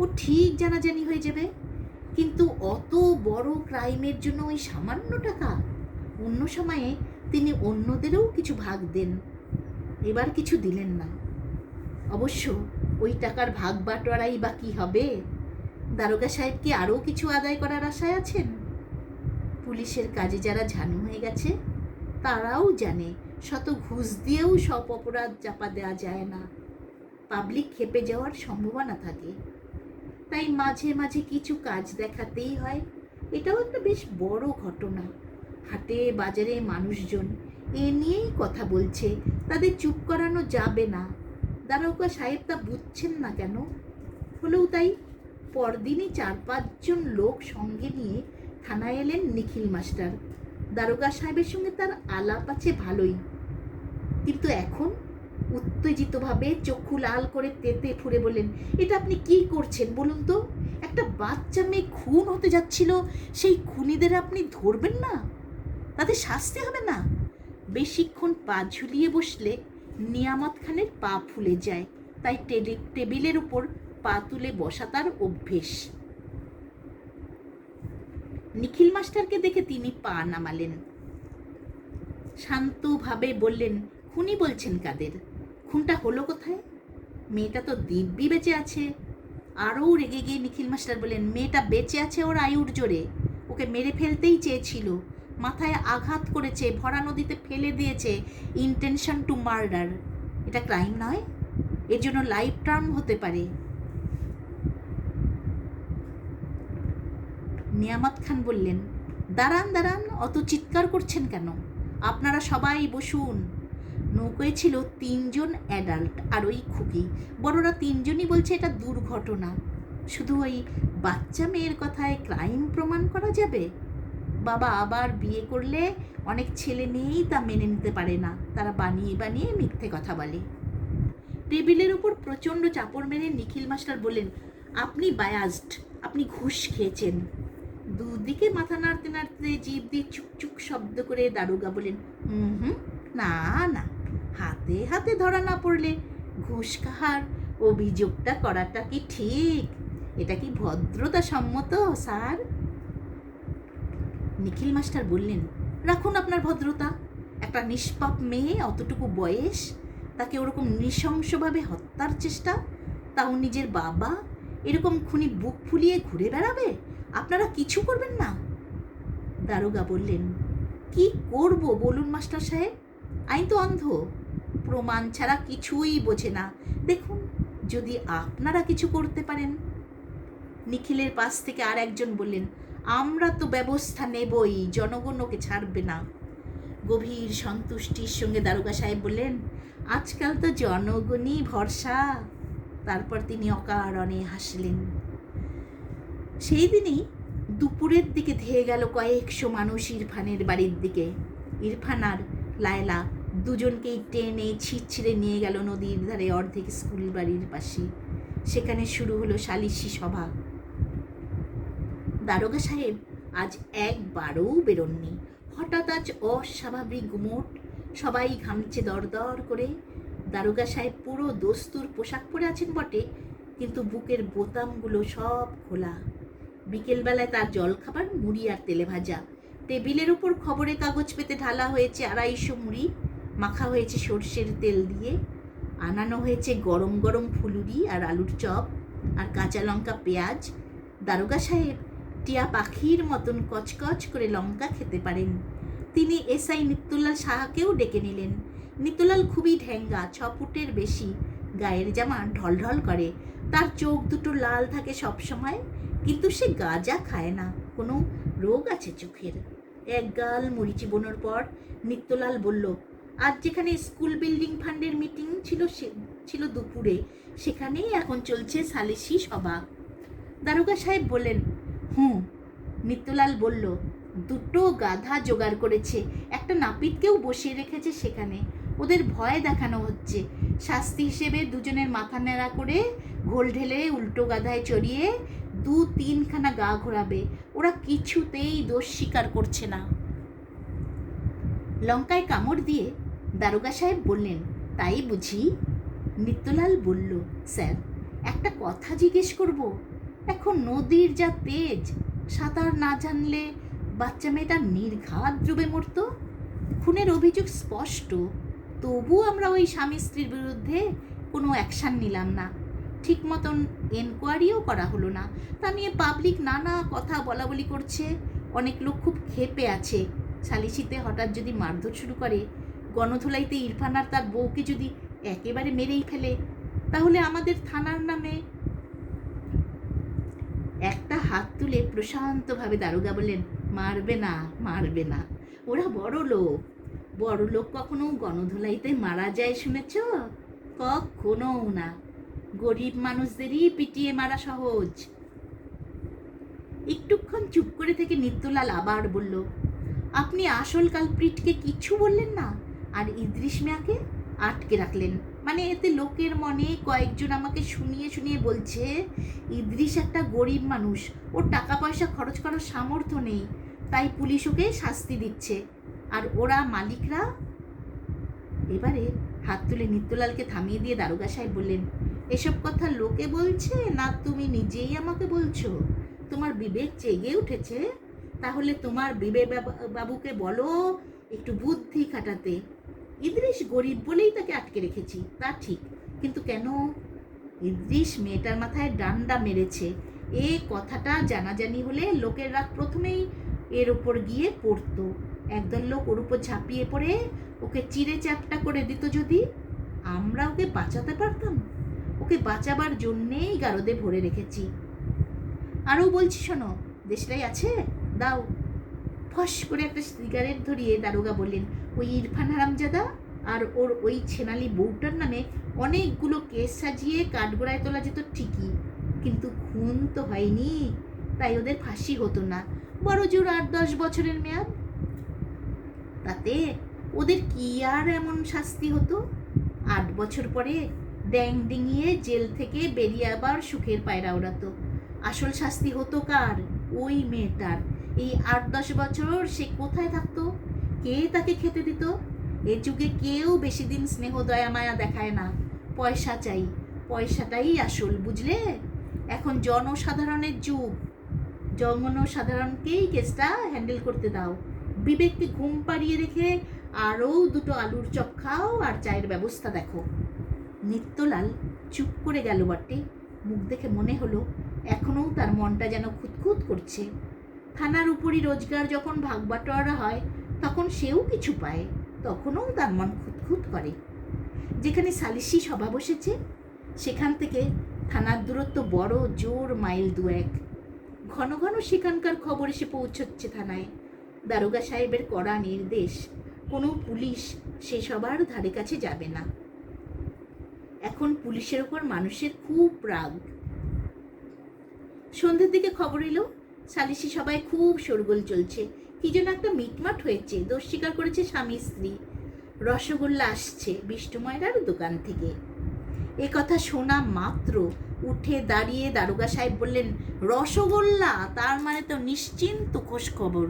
ও ঠিক জানাজানি হয়ে যাবে। কিন্তু অত বড় ক্রাইমের জন্য ওই সামান্য টাকা? অন্য সময়ে তিনি অন্যদেরও কিছু ভাগ দেন, এবার কিছু দিলেন না। অবশ্য ওই টাকার ভাগ বাটোয়ারাই বা কী হবে? দারোগা সাহেব কি আরও কিছু আদায় করার আশায় আছেন? পুলিশের কাজে যারা ঝানু হয়ে গেছে তারাও জানে শত ঘুষ দিয়েও সব অপরাধ চাপা দেওয়া যায় না, পাবলিক খেপে যাওয়ার সম্ভাবনা থাকে। তাই মাঝে মাঝে কিছু কাজ দেখাতেই হয়। এটাও একটা বেশ বড় ঘটনা। হাটে বাজারে মানুষজন এ নিয়েই কথা বলছে, তাদের চুপ করানো যাবে না। দারোগা সাহেব তা বুঝছেন না কেন? হলেও তাই পরদিনই 4-5 জন লোক সঙ্গে নিয়ে থানায় এলেন নিখিল মাস্টার। দারোগা সাহেবের সঙ্গে তার আলাপ আছে ভালোই, কিন্তু এখন উত্তেজিতভাবে চক্ষু লাল করে তেতে ফুরে বললেন, এটা আপনি কি করছেন বলুন তো? একটা বাচ্চা মেয়ে খুন হতে যাচ্ছিল, সেই খুনিদের আপনি ধরবেন না? তাদের শাস্তি হবে না? বেশিক্ষণ পা ঝুলিয়ে বসলে নিয়ামত খানের পা ফুলে যায়, তাই টেবিলের উপর পা তুলে বসা তার অভ্যেস। নিখিল মাস্টারকে দেখে তিনি পা নামালেন, শান্তভাবে বললেন, খুনি বলছেন কাদের? খুনটা হলো কোথায়? মেয়েটা তো দিব্যি বেঁচে আছে। আরও রেগে গিয়ে নিখিল মাস্টার বললেন, মেয়েটা বেঁচে আছে ওর আয়ুর জোরে। ওকে মেরে ফেলতেই চেয়েছিল, মাথায় আঘাত করেছে, ভরা নদীতে ফেলে দিয়েছে, ইন্টেনশন টু মার্ডার। এটা ক্রাইম নয়? এর জন্য লাইফ টার্ম হতে পারে। নিয়ামত খান বললেন, দাঁড়ান দাঁড়ান, অত চিৎকার করছেন কেন? আপনারা সবাই বসুন। নৌকোয় ছিল 3 জন অ্যাডাল্ট আর ওই খুকি। বড়রা 3জনই বলছে এটা দুর্ঘটনা। শুধু ওই বাচ্চা মেয়ের কথায় ক্রাইম প্রমাণ করা যাবে? বাবা আবার বিয়ে করলে অনেক ছেলে মেয়েই তা মেনে নিতে পারে না, তারা বানিয়ে বানিয়ে মিথ্যে কথা বলে। টেবিলের উপর প্রচণ্ড চাপড় মেরে নিখিল মাস্টার বললেন, আপনি বায়াসড, আপনি ঘুষ খেয়েছেন। দুদিকে মাথা নাড়তে নাড়তে জিভ দিয়ে চুকচুক শব্দ করে দারোগা বলেন, না না, হাতে হাতে ধরা না পড়লে ঘুষ খাওয়ার অভিযোগটা করাটা কি ঠিক? এটা কি ভদ্রতা সম্মত স্যার? নিখিল মাস্টার বললেন, রাখুন আপনার ভদ্রতা। একটা নিষ্পাপ মেয়ে, অতটুকু বয়স, তাকে ওরকম নৃশংসভাবে হত্যার চেষ্টা, তাও নিজের বাবা। এরকম খুনি বুক ফুলিয়ে ঘুরে বেড়াবে, আপনারা কিছু করবেন না? দারোগা বললেন, কি করব বলুন মাস্টার সাহেব? আইন তো অন্ধ, প্রমাণ ছাড়া কিছুই বোঝে না। দেখুন যদি আপনারা কিছু করতে পারেন। নিখিলের পাশ থেকে আর একজন বললেন, আমরা তো ব্যবস্থা নেবই, জনগণ ওকে ছাড়বে না। গভীর সন্তুষ্টির সঙ্গে দারোগা সাহেব বললেন, আজকাল তো জনগণই ভরসা। তারপর তিনি অকারণে হাসলেন। সেই দিনই দুপুরের দিকে ধেয়ে গেল কয়েকশো মানুষ ইরফানের বাড়ির দিকে। ইরফান আর লায়লা দুজনকেই টেনে ছিঁড়ে নিয়ে গেল নদীর ধারে অর্ধেক স্কুল বাড়ির পাশে। সেখানে শুরু হলো সালিশি সভা। দারোগা সাহেব আজ একবারও বেরোননি। হঠাৎ আজ অস্বাভাবিক গুমোট, সবাই ঘামছে দরদর করে। দারোগা সাহেব পুরো দস্তুর পোশাক পরে আছেন বটে, কিন্তু বুকের বোতামগুলো সব খোলা। বিকেলবেলায় তার জলখাবার মুড়ি আর তেলে ভাজা। টেবিলের উপর খবরের কাগজ পেতে ঢালা হয়েছে 250 মুড়ি, মাখা হয়েছে সর্ষের তেল দিয়ে, আনানো হয়েছে গরম গরম ফুলুরি আর আলুর চপ আর কাঁচা লঙ্কা পেঁয়াজ। দারোগা সাহেব টিয়া পাখির মতন কচকচ করে লঙ্কা খেতে পারেন। তিনি এসআই নিত্যলাল সাহাকেও ডেকে নিলেন। নিত্যলাল খুবই ঢ্যাঙ্গা, 6 ফুটের বেশি, গায়ের জামা ঢলঢল করে, তার চোখ দুটো লাল থাকে সবসময়, কিন্তু সে গাঁজা খায় না, কোনো রোগ আছে চোখের। এক গাল মুড়ি চিবোনোর পর নিত্যলাল বলল, আজ যেখানে স্কুল বিল্ডিং ফান্ডের মিটিং ছিল দুপুরে, সেখানেই এখন চলছে সালিশি সভা। দারোগা সাহেব বললেন, নিত্যলাল বলল, 2টো গাধা জোগাড় করেছে, একটা নাপিতকেও বসিয়ে রেখেছে সেখানে। ওদের ভয় দেখানো হচ্ছে। শাস্তি হিসেবে দুজনের মাথা ন্যাড়া করে ঘোল ঢেলে উল্টো গাধায় চড়িয়ে 2-3খানা গা ঘোরাবে। ওরা কিছুতেই দোষ স্বীকার করছে না। লঙ্কায় কামড় দিয়ে দারোগা সাহেব বললেন, তাই বুঝি? নিত্যলাল বলল, স্যার একটা কথা জিজ্ঞেস করব, এখন নদীর যা তেজ, সাঁতার না জানলে বাচ্চা মেয়েটা নির্ঘাত ডুবে মরতো। খুনের অভিযোগ স্পষ্ট, তবু আমরা ওই স্বামী স্ত্রীর বিরুদ্ধে কোনো অ্যাকশান নিলাম না, ঠিক মতন এনকোয়ারিও করা হলো না। তা নিয়ে পাবলিক নানা কথা বলাবলি করছে, অনেক লোক খুব ক্ষেপে আছে। সালিশিতে হঠাৎ যদি মারধর শুরু করে, গণধোলাইতে ইরফান আর তার বউকে যদি একেবারে মেরেই ফেলে, তাহলে আমাদের থানার নামে। একটা হাত তুলে প্রশান্তভাবে দারোগা বললেন, মারবে না, মারবে না, ওরা বড় লোক। বড় লোক কখনো গণধোলাইতে মারা যায় শুনেছ? কখনো না। গরিব মানুষদেরই পিটিয়ে মারা সহজ। একটুক্ষণ চুপ করে থেকে নিত্যলাল আবার বলল, আপনি আসল কালপ্রিটকে কিচ্ছু বললেন না, আর ইদ্রিস মিয়াকে আটকে রাখলেন। মানে এতে লোকের মনে কয়েকজন আমাকে শুনিয়ে শুনিয়ে বলছে ইদ্রিস একটা গরিব মানুষ, ওর টাকা পয়সা খরচ করার সামর্থ্য নেই, তাই পুলিশ ওকে শাস্তি দিচ্ছে, আর ওরা মালিকরা। এবারে হাত তুলে নিত্যলালকে থামিয়ে দিয়ে দারোগা সাহেব বললেন, এসব কথা লোকে বলছে না তুমি নিজেই আমাকে বলছো? তোমার বিবেক জেগে উঠেছে? তাহলে তোমার বিবেক বাবুকে বলো একটু বুদ্ধি খাটাতে। ইদ্রিস গরিব বলেই তাকে আটকে রেখেছি, তা ঠিক, কিন্তু কেন? ইদ্রিস মেয়েটার মাথায় ডান্ডা মেরেছে, এ কথাটা জানাজানি হলে লোকের রাগ প্রথমেই এর ওপর গিয়ে পড়তো। একদল লোক ওর উপর ঝাঁপিয়ে পড়ে ওকে চিড়ে চ্যাপটা করে দিত। যদি আমরা ওকে বাঁচাতে পারতাম, ওকে বাঁচাবার জন্যেই গারদে ভরে রেখেছি। আরও বলছি শোনো, দেশলাই আছে, দাও। ফস করে একটা সিগারেট ধরিয়ে দারোগা বললেন, ওই ইরফান হারামজাদা আর ওর ওই ছেনালি বউটার নামে অনেকগুলো কেস সাজিয়ে কাঠগোড়ায় তোলা যেত ঠিকই, কিন্তু খুন তো হয়নি, তাই ওদের ফাঁসি হতো না, বড় জোর 8-10 বছরের মেয়াদ। তাতে ওদের কি আর এমন শাস্তি হতো? 8 বছর পরে ড্যাং ডিঙিয়ে জেল থেকে বেরিয়ে আবার সুখের পায়রা ওড়াতো। আসল শাস্তি হতো কার? ওই মেয়েটার। এই 8-10 বছর সে কোথায় থাকতো? কে তাকে খেতে দিত? এ যুগে কেউ বেশি দিন স্নেহ দয়া মায়া দেখায় না, পয়সা চাই, পয়সাটাই আসল, বুঝলে? এখন জনসাধারণের যুগ, জনসাধারণকেই কেসটা হ্যান্ডেল করতে দাও। বিবেককে ঘুম পাড়িয়ে রেখে আরও 2টো আলুর চপ খাও আর চায়ের ব্যবস্থা দেখো। নিত্যলাল চুপ করে গেল বটে, মুখ দেখে মনে হলো এখনও তার মনটা যেন খুঁতখুত করছে। থানার উপরই রোজগার যখন ভাগ বাটোয়ারা হয়, তখন সেও কিছু পায়, তখনও তার মন খুঁতখুত করে। যেখানে সালিশি সভা বসেছে সেখান থেকে থানার দূরত্ব বড় জোর মাইল 2-1। ঘন ঘন সেখানকার খবর এসে পৌঁছচ্ছে থানায়। দারোগা সাহেবের কড়া নির্দেশ, কোনো পুলিশ সে সবার ধারে কাছে যাবে না। এখন পুলিশের ওপর মানুষের খুব রাগ। সন্ধ্যের দিকে খবর এলো সালিশি সবাই খুব শোরগোল চলছে, কি যেন একটা মিটমাট হয়েছে, দোষ স্বীকার করেছে স্বামী স্ত্রী। রসগোল্লা আসছে বিষ্টুময়রার দোকান থেকে। এ কথা শোনা মাত্র উঠে দাঁড়িয়ে দারোগা সাহেব বললেন, রসগোল্লা? তার মানে তো নিশ্চিন্ত খোঁজ খবর।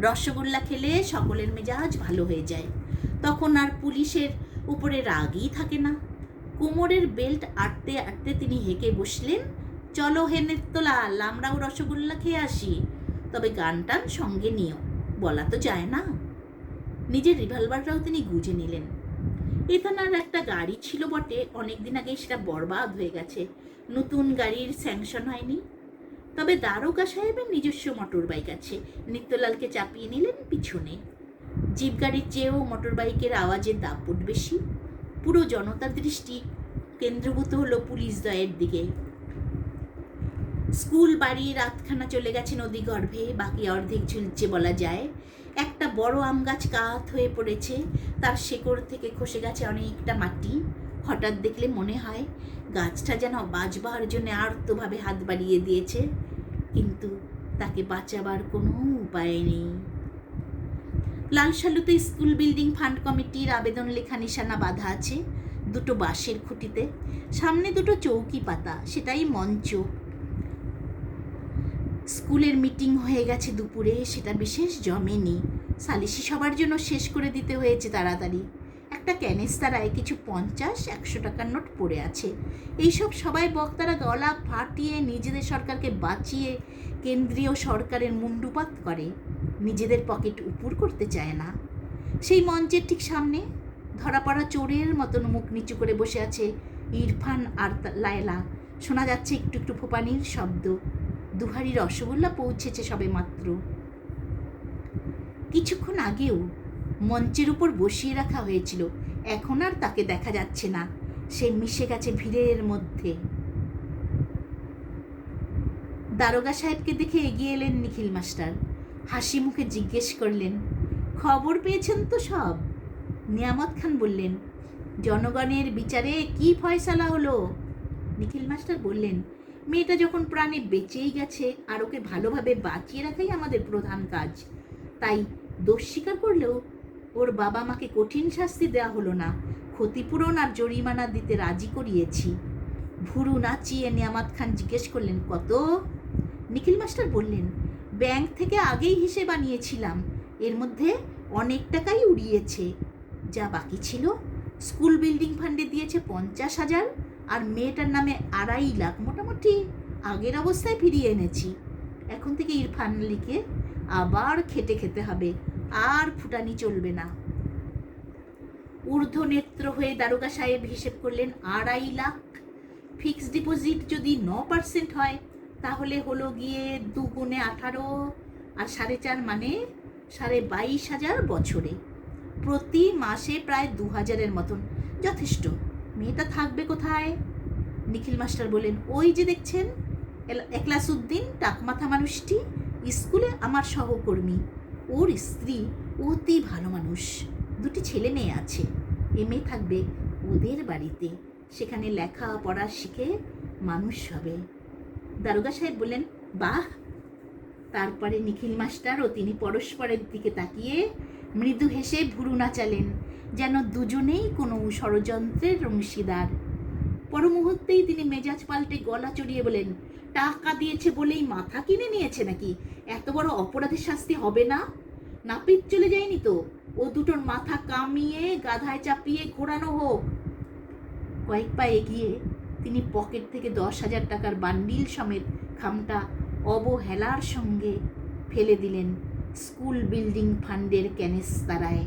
রসগোল্লা খেলে সকলের মেজাজ ভালো হয়ে যায়, তখন আর পুলিশের উপরে রাগই থাকে না। কোমরের বেল্ট আটতে আটতে তিনি হেঁকে বসলেন, চলো হে নিত্যলাল, আমরাও রসগোল্লা খেয়ে আসি, তবে গান টান সঙ্গে নিও, বলা তো যায় না। নিজের রিভলভারটাও তিনি গুজে নিলেন। এ থানার একটা গাড়ি ছিল বটে, অনেকদিন আগে সেটা বরবাদ হয়ে গেছে, নতুন গাড়ির স্যাংশন হয়নি। তবে দারোগা সাহেবের নিজস্ব মোটর বাইক আছে, নিত্যলালকে চাপিয়ে নিলেন পিছনে। জিপ গাড়ির চেয়েও মোটর বাইকের আওয়াজের দাপট বেশি। পুরো জনতার দৃষ্টি কেন্দ্রভূত হলো পুলিশ দয়ের দিকে। স্কুল বাড়ি রাতখানা চলে গেছে নদী গর্ভে, বাকি অর্ধেক ঝুলছে বলা যায়। একটা বড় আম গাছ কাত হয়ে পড়েছে, তার শেকড় থেকে খসে গেছে অনেকটা মাটি। হঠাৎ দেখলে মনে হয় গাছটা যেন বাঁচবার জন্য আর্তভাবে হাত বাড়িয়ে দিয়েছে, কিন্তু তাকে বাঁচাবার কোনো উপায় নেই। লালসালুতে স্কুল বিল্ডিং ফান্ড কমিটির আবেদন লেখা নিশানা বাঁধা আছে 2টো বাঁশের খুঁটিতে, সামনে 2টো চৌকি পাতা, সেটাই মঞ্চ। স্কুলের মিটিং হয়ে গেছে দুপুরে, সেটা বিশেষ জমেনি, সালিশি সবার জন্য শেষ করে দিতে হয়েছে তাড়াতাড়ি। একটা ক্যানেস্তারায় কিছু 50-100 টাকার নোট পড়ে আছে। এইসব সবাই বক্তারা গলা ফাটিয়ে নিজেদের সরকারকে বাঁচিয়ে কেন্দ্রীয় সরকারের মুণ্ডুপাত করে, নিজেদের পকেট উপুর করতে চায় না। সেই মঞ্চের ঠিক সামনে ধরা পড়া চোরের মতন মুখ নিচু করে বসে আছে ইরফান আর লায়লা। শোনা যাচ্ছে একটু একটু ফোপানির শব্দ। দুহারি রসগোল্লা পৌঁছেছে সবে মাত্র। কিছুক্ষণ আগেও মঞ্চের উপর বসিয়ে রাখা হয়েছিল, এখন আর তাকে দেখা যাচ্ছে না, সে মিশে গেছে ভিড়ের মধ্যে। দারোগা সাহেবকে দেখে এগিয়ে এলেন নিখিল মাস্টার। হাসি মুখে জিজ্ঞেস করলেন, খবর পেয়েছেন তো সব? নিয়ামত খান বললেন, জনগণের বিচারে কি ফয়সালা হলো? নিখিল মাস্টার বললেন, মেয়েটা যখন প্রাণে বেঁচেই গেছে আর ওকে ভালোভাবে বাঁচিয়ে রাখাই আমাদের প্রধান কাজ। তাই দোষ স্বীকার করলেও ওর বাবা মাকে কঠিন শাস্তি দেওয়া হলো না, ক্ষতিপূরণ আর জরিমানা দিতে রাজি করিয়েছি। ভুরু নাচিয়ে নিয়ামত খান জিজ্ঞেস করলেন, কত? নিখিল মাস্টার বললেন, ব্যাংক থেকে আগেই হিসেব আনিয়েছিলাম, এর মধ্যে অনেক টাকাই উড়িয়েছে। যা বাকি ছিল স্কুল বিল্ডিং ফান্ডে দিয়েছে 50,000 আর মেয়েটার নামে 2.5 লাখ, মোটামুটি আগের অবস্থায় ফিরিয়ে এনেছি। এখন থেকে ইরফান আলীকে আবার খেটে খেতে হবে, আর ফুটানি চলবে না। ঊর্ধ্বনেত্র হয়ে দারোগা সাহেব হিসেব করলেন 2.5 লাখ। ফিক্সড ডিপোজিট যদি 9% হয় তাহলে হলো গিয়ে 2 গুণে 18 আর 4.5 মানে 22,500 বছরে, প্রতি মাসে প্রায় 2,000-এর মতন, যথেষ্ট। মেয়েটা থাকবে কোথায়? নিখিল মাস্টার বললেন, ওই যে দেখছেন একলাসউদ্দিন, টাকমাথা মানুষটি, স্কুলে আমার সহকর্মী। ওর স্ত্রী অতি ভালো মানুষ, 2টি ছেলে মেয়ে আছে। মেয়ে থাকবে ওদের বাড়িতে, সেখানে লেখাপড়া শিখে মানুষ হবে। দারোগা সাহেব বললেন, বাহ। তারপরে নিখিল মাস্টার ও তিনি পরস্পরের দিকে তাকিয়ে মৃদু হেসে ভুরু নাচালেন, যেন দুজনেই কোনো ষড়যন্ত্রের অংশীদার। পর মুহূর্তেই তিনি মেজাজ পাল্টে গলা চড়িয়ে বলেন, টাকা দিয়েছে বলেই মাথা কিনে নিয়েছে নাকি? এত বড় অপরাধের শাস্তি হবে না? নাপিত চলে যায়নি তো? ও দুটোর মাথা কামিয়ে গাধায় চাপিয়ে ঘোরানো হোক। কয়েক পা এগিয়ে তিনি পকেট থেকে 10,000 টাকার বান্ডিল সমেত খামটা অবহেলার সঙ্গে ফেলে দিলেন স্কুল বিল্ডিং ফান্ডের ক্যানেস্তারায়।